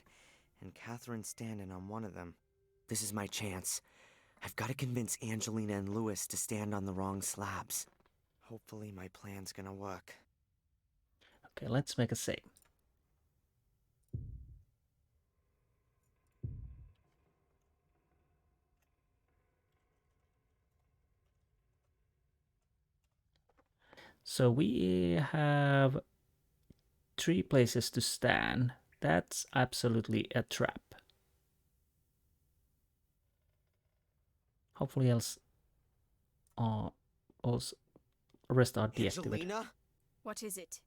and Catherine's standing on one of them. This is my chance. I've got to convince Angelina and Lewis to stand on the wrong slabs. Hopefully my plan's gonna work. Okay, let's make a save. So we have 3 places to stand. That's absolutely a trap. Hopefully else also rest are deactivated. Angelina? What is it?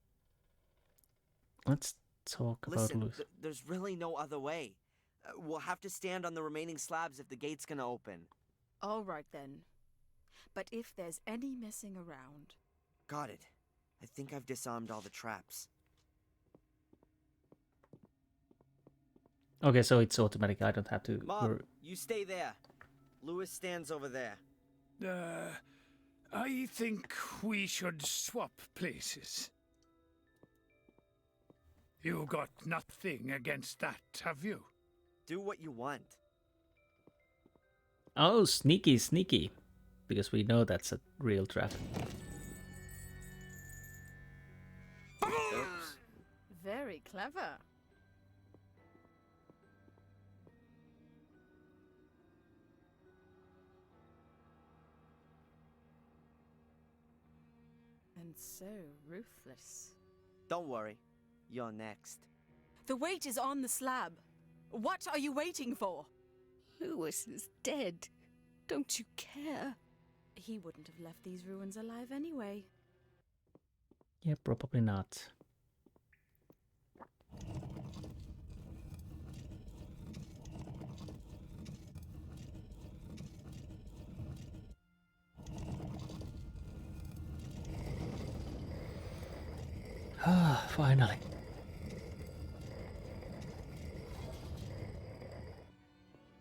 Let's talk about Listen, Lewis. there's really no other way. We'll have to stand on the remaining slabs if the gate's gonna open. All right then. But if there's any messing around... Got it. I think I've disarmed all the traps. Okay, so it's automatic. I don't have to... Mom, you stay there. Lewis stands over there. I think we should swap places. You got nothing against that, have you? Do what you want. Oh, sneaky, sneaky. Because we know that's a real trap. Oops. Very clever. And so ruthless. Don't worry. You're next. The weight is on the slab. What are you waiting for? Lewis is dead. Don't you care? He wouldn't have left these ruins alive anyway. Yeah, probably not. Ah, finally.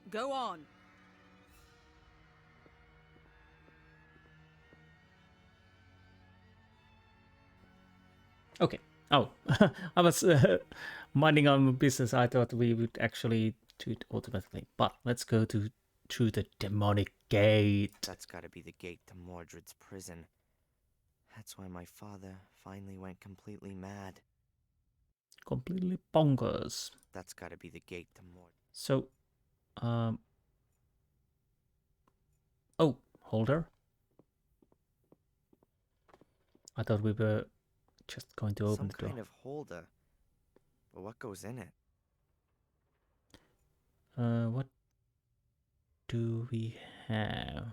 Go on. Okay. Oh, I was minding our business. I thought we would actually do it automatically. But let's go through the demonic gate. That's gotta be the gate to Mordred's prison. That's why my father finally went completely mad. Completely bonkers. That's gotta be the gate to Mordred. So, oh, holder. I thought we were just going to open Some the door. kind of holder. But what goes in it? What do we have?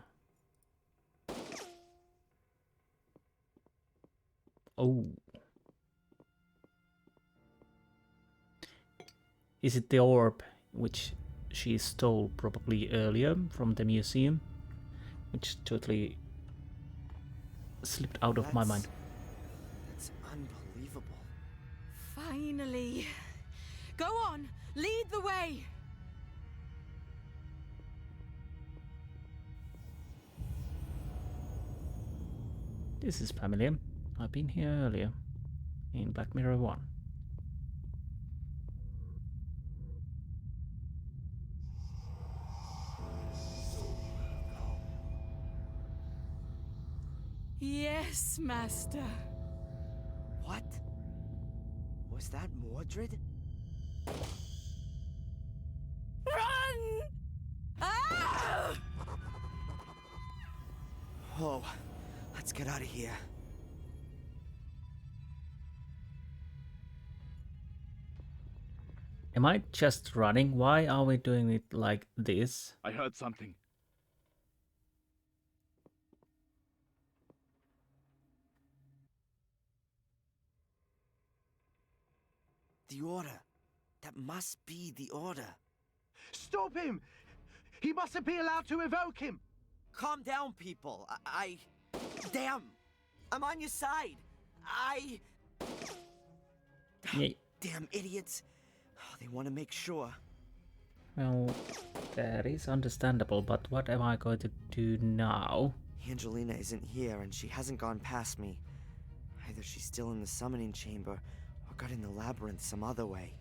Oh. Is it the orb which she stole probably earlier from the museum? Which totally slipped out of my mind. That's unbelievable. Finally. Go on. Lead the way. This is familiar. I've been here earlier in Black Mirror 1. Yes, Master. Was that Mordred? Run! Ah! Oh, let's get out of here. Am I just running? Why are we doing it like this? I heard something. The Order. That must be the Order. Stop him! He mustn't be allowed to evoke him! Calm down, people. Damn! I'm on your side. Yeah. Damn idiots. Oh, they want to make sure. Well, that is understandable, but what am I going to do now? Angelina isn't here, and she hasn't gone past me. Either she's still in the summoning chamber, or got in the labyrinth some other way.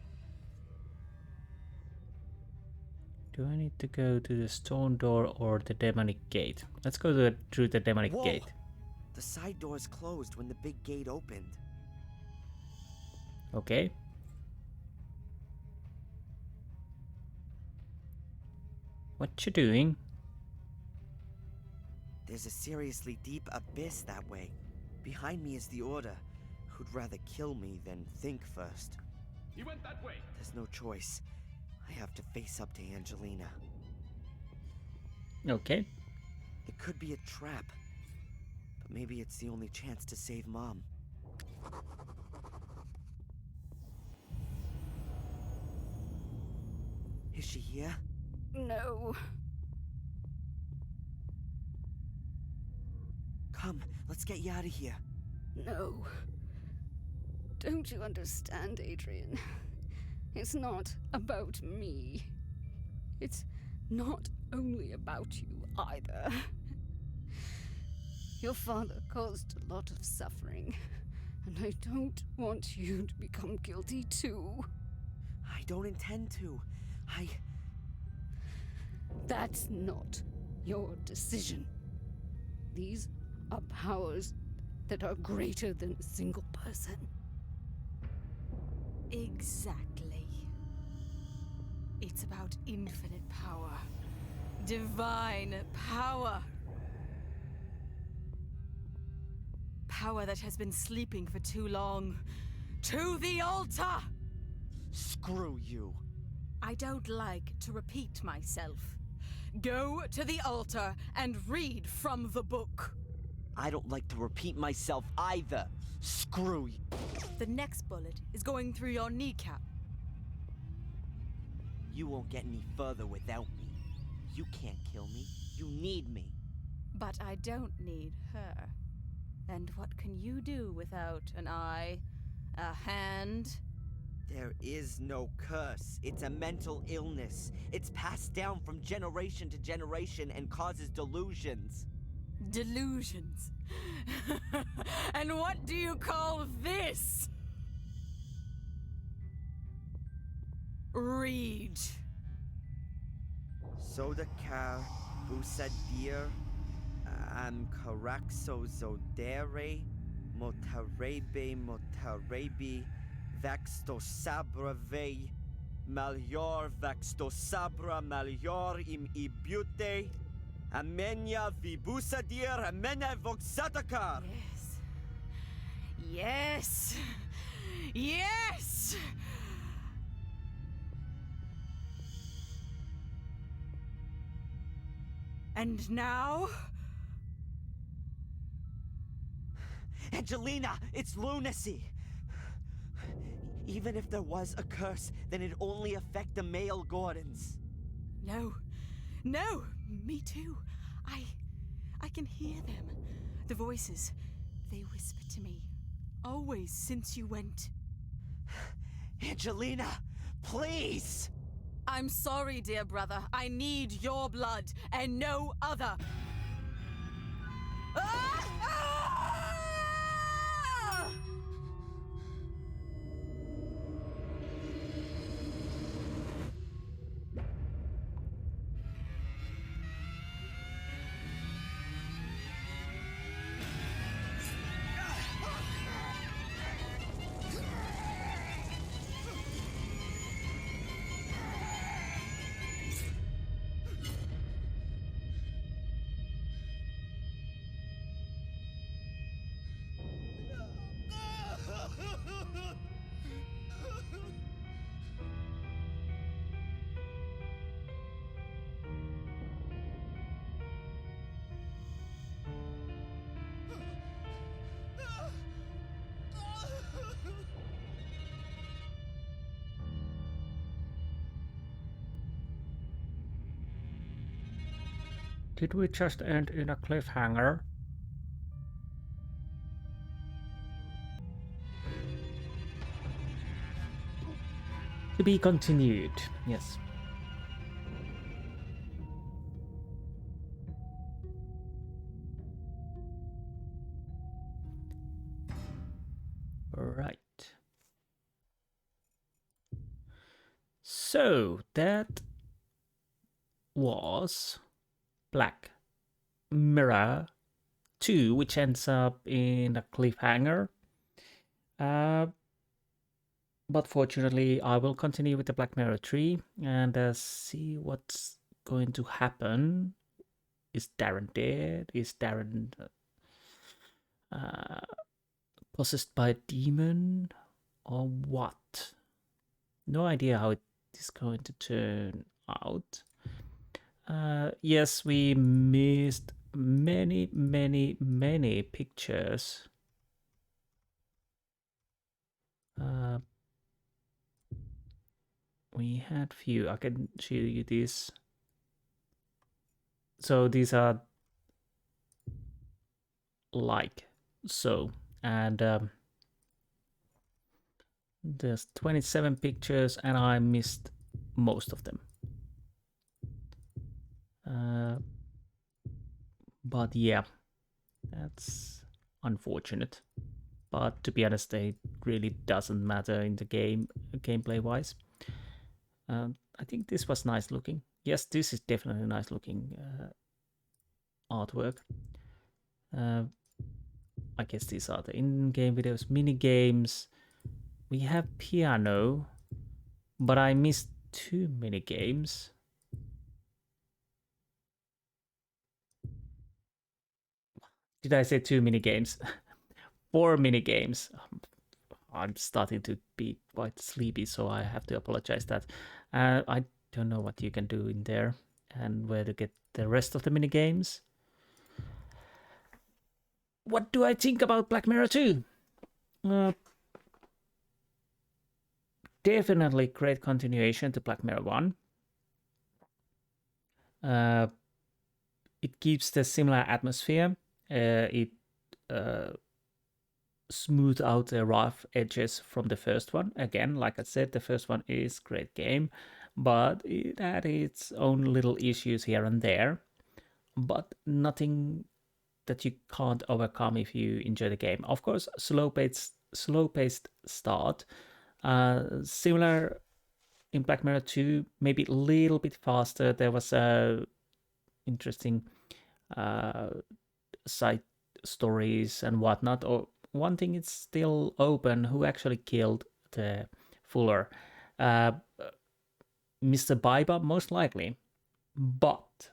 Do I need to go to the stone door or the demonic gate? Let's go through the demonic Whoa! gate. The side doors closed when the big gate opened. Okay. What you doing? There's a seriously deep abyss that way. Behind me is the Order, who'd rather kill me than think first. He went that way. There's no choice. I have to face up to Angelina. Okay. It could be a trap, but maybe it's the only chance to save Mom. Is she here? No. Come, let's get you out of here. No. Don't you understand, Adrian? It's not about me. It's not only about you either. Your father caused a lot of suffering, and I don't want you to become guilty too. I don't intend to. That's not your decision. These are powers that are greater than a single person. Exactly. It's about infinite power. Divine power. Power that has been sleeping for too long. To the altar! Screw you. I don't like to repeat myself. Go to the altar and read from the book. I don't like to repeat myself either. Screw you. The next bullet is going through your kneecap. You won't get any further without me. You can't kill me. You need me. But I don't need her. And what can you do without an eye, a hand? There is no curse. It's a mental illness. It's passed down from generation to generation and causes delusions. Delusions. And what do you call this? Read. Sodakar, Busadir, Karakso Zodere, Motarebi, Vaxto Sabrave, Malior Vaxto Sabra Malior im Ibute, Amenya Vibusadir, Amena Voxatakar. Yes. Yes. Yes. And now? Angelina, it's lunacy! Even if there was a curse, then it'd only affect the male Gordons. No. No! Me too. I can hear them. The voices. They whisper to me. Always since you went. Angelina, please! I'm sorry, dear brother. I need your blood and no other. Ah! Ah! Did we just end in a cliffhanger? To be continued, yes. Right. So that was Black Mirror 2, which ends up in a cliffhanger. But fortunately, I will continue with the Black Mirror 3 and see what's going to happen. Is Darren dead? Is Darren possessed by a demon? Or what? No idea how it is going to turn out. Yes, we missed many pictures. We had few. I can show you this. So these are like so, and there's 27 pictures, and I missed most of them. But yeah, that's unfortunate. But to be honest, it really doesn't matter in the game, gameplay wise. I think this was nice looking. Yes, this is definitely nice looking artwork. I guess these are the in-game videos, mini games. We have piano, but I missed 2 mini games. Did I say 2 mini games? 4 mini games. I'm starting to be quite sleepy, so I have to apologize that. I don't know what you can do in there and where to get the rest of the mini games. What do I think about Black Mirror 2? Definitely great continuation to Black Mirror 1. It keeps the similar atmosphere. It smooth out the rough edges from the first one. Again, like I said, the first one is great game, but it had its own little issues here and there, but nothing that you can't overcome if you enjoy the game. Of course, slow-paced start. Similar in Black Mirror 2, maybe a little bit faster. There was a interesting side stories and whatnot. Or one thing is still open: who actually killed the Fuller? Mr. Baiba, most likely, but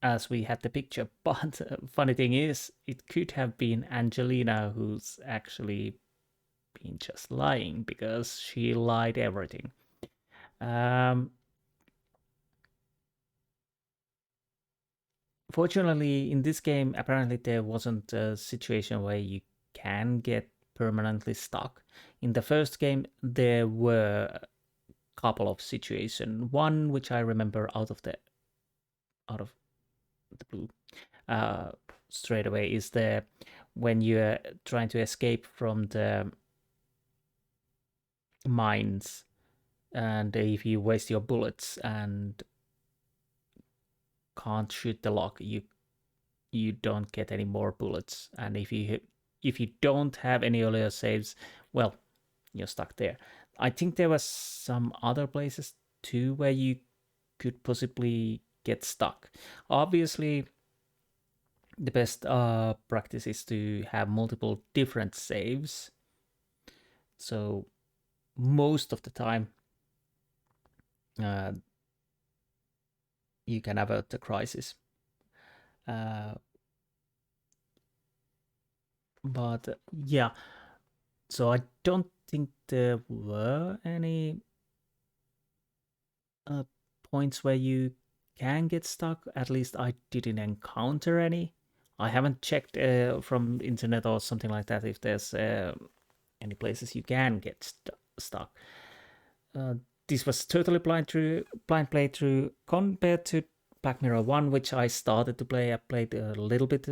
as we had the picture. But funny thing is, it could have been Angelina who's actually been just lying, because she lied everything. Fortunately, in this game, apparently there wasn't a situation where you can get permanently stuck. In the first game, there were a couple of situations. One which I remember out of the blue straight away is the when you're trying to escape from the mines, and if you waste your bullets and can't shoot the lock, you don't get any more bullets, and if you don't have any earlier saves, well, you're stuck there. I think there was some other places too where you could possibly get stuck. Obviously, the best practice is to have multiple different saves, so most of the time you can avert the crisis. But yeah, so I don't think there were any points where you can get stuck. At least I didn't encounter any. I haven't checked from internet or something like that if there's any places you can get stuck. This was totally blind playthrough compared to Black Mirror 1, which I started to play. I played a little bit,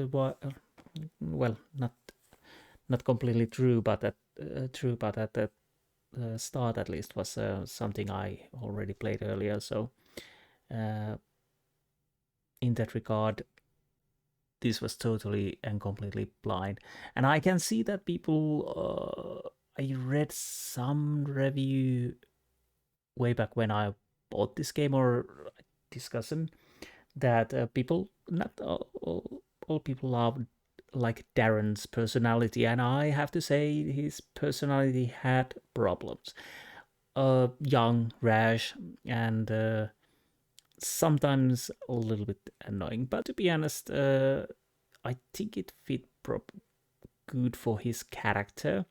well, not completely true, but at the start at least was something I already played earlier. So in that regard, this was totally and completely blind. And I can see that people, I read some review way back when I bought this game or discussion that people, not all people love like Darren's personality, and I have to say his personality had problems. Young, rash, and sometimes a little bit annoying. But to be honest, I think it fit good for his character.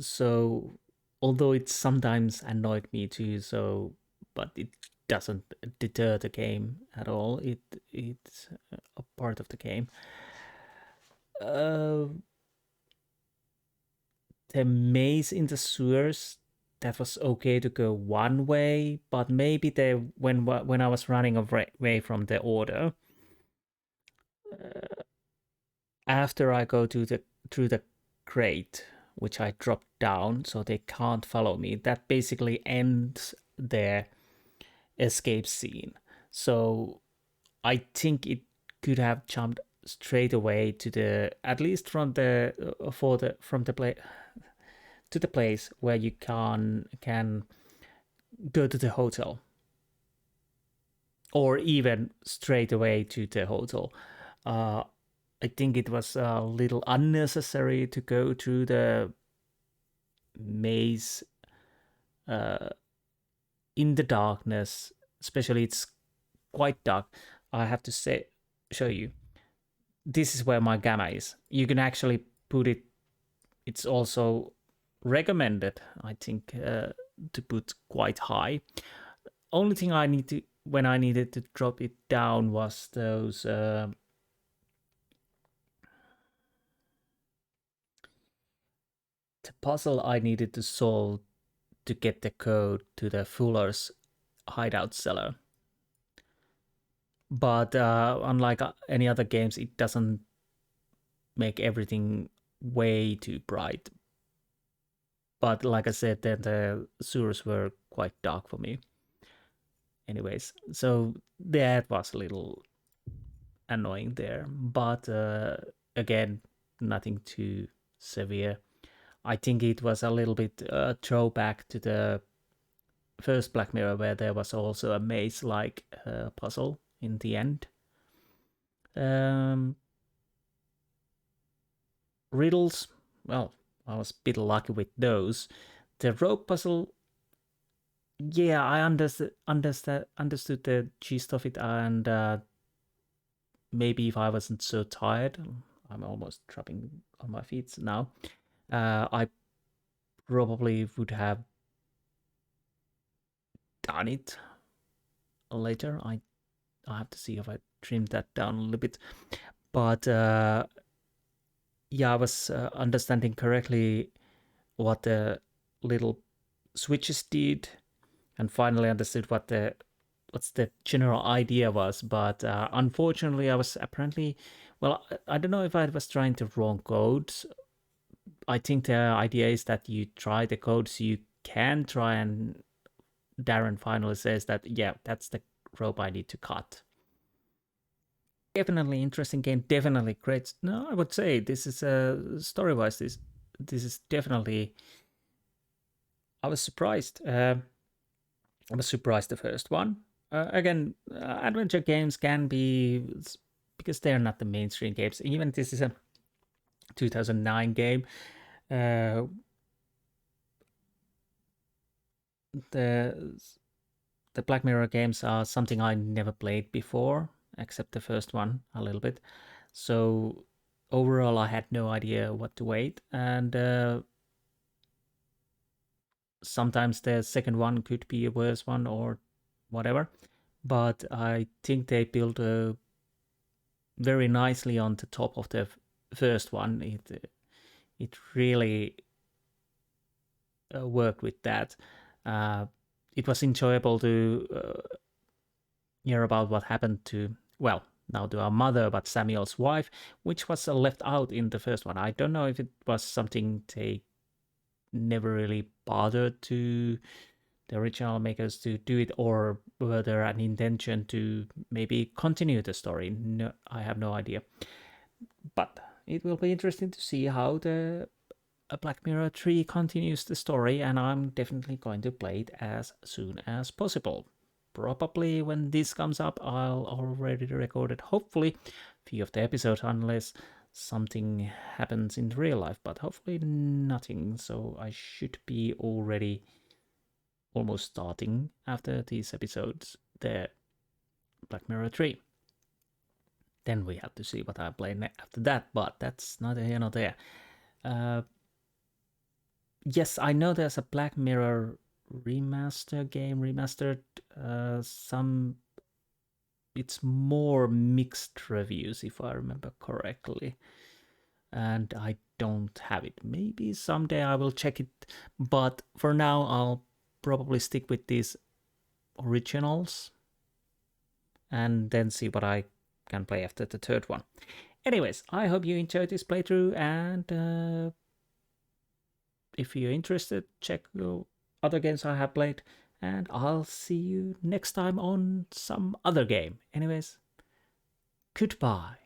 So although it sometimes annoyed me too, but it doesn't deter the game at all. It's a part of the game. The maze in the sewers, that was okay to go one way, but maybe when I was running away from the order, after I go through the crate, which I dropped down so they can't follow me, that basically ends their escape scene. So I think it could have jumped straight away to the, at least from the to the place where you can go to the hotel, or even straight away to the hotel. I think it was a little unnecessary to go through the maze in the darkness, especially it's quite dark. I have to show you. This is where my gamma is. You can actually put it, it's also recommended, I think, to put quite high. Only thing when I needed to drop it down was those the puzzle I needed to solve to get the code to the Fuller's hideout cellar. But unlike any other games, it doesn't make everything way too bright. But like I said, the sewers were quite dark for me. Anyways, so that was a little annoying there. But again, nothing too severe. I think it was a little bit throwback to the first Black Mirror, where there was also a maze-like puzzle in the end. Riddles, well, I was a bit lucky with those. The rope puzzle, yeah, I understood the gist of it, and maybe if I wasn't so tired, I'm almost dropping on my feet now, I probably would have done it later. I have to see if I trimmed that down a little bit. But yeah, I was understanding correctly what the little switches did, and finally understood what's the general idea was. But unfortunately, I was apparently, well, I don't know if I was trying the wrong codes. I think the idea is that you try the codes you can try, and Darren finally says that, yeah, that's the rope I need to cut. Definitely interesting game, definitely great. No, I would say this is story-wise, this is definitely, I was surprised. I was surprised the first one. Again, adventure games can be, because they're not the mainstream games. Even this is a 2009 game. The Black Mirror games are something I never played before, except the first one a little bit. So overall, I had no idea what to wait, and sometimes the second one could be a worse one or whatever. But I think they built very nicely on the top of the first one. It really worked with that. it was enjoyable to hear about what happened to, well, now to our mother, but Samuel's wife, which was left out in the first one. I don't know if it was something they never really bothered to the original makers to do it, or were there an intention to maybe continue the story. No, I have no idea. But it will be interesting to see how the Black Mirror 3 continues the story, and I'm definitely going to play it as soon as possible. Probably when this comes up, I'll already record it, hopefully, a few of the episodes, unless something happens in real life, but hopefully nothing, so I should be already almost starting after these episodes the Black Mirror 3. Then we have to see what I play after that, but that's neither here nor there. Yes, I know there's a Black Mirror remastered. It's more mixed reviews, if I remember correctly, and I don't have it. Maybe someday I will check it, but for now I'll probably stick with these originals and then see what I can play after the third one. Anyways, I hope you enjoyed this playthrough, and if you're interested, check the other games I have played, and I'll see you next time on some other game. Anyways, goodbye.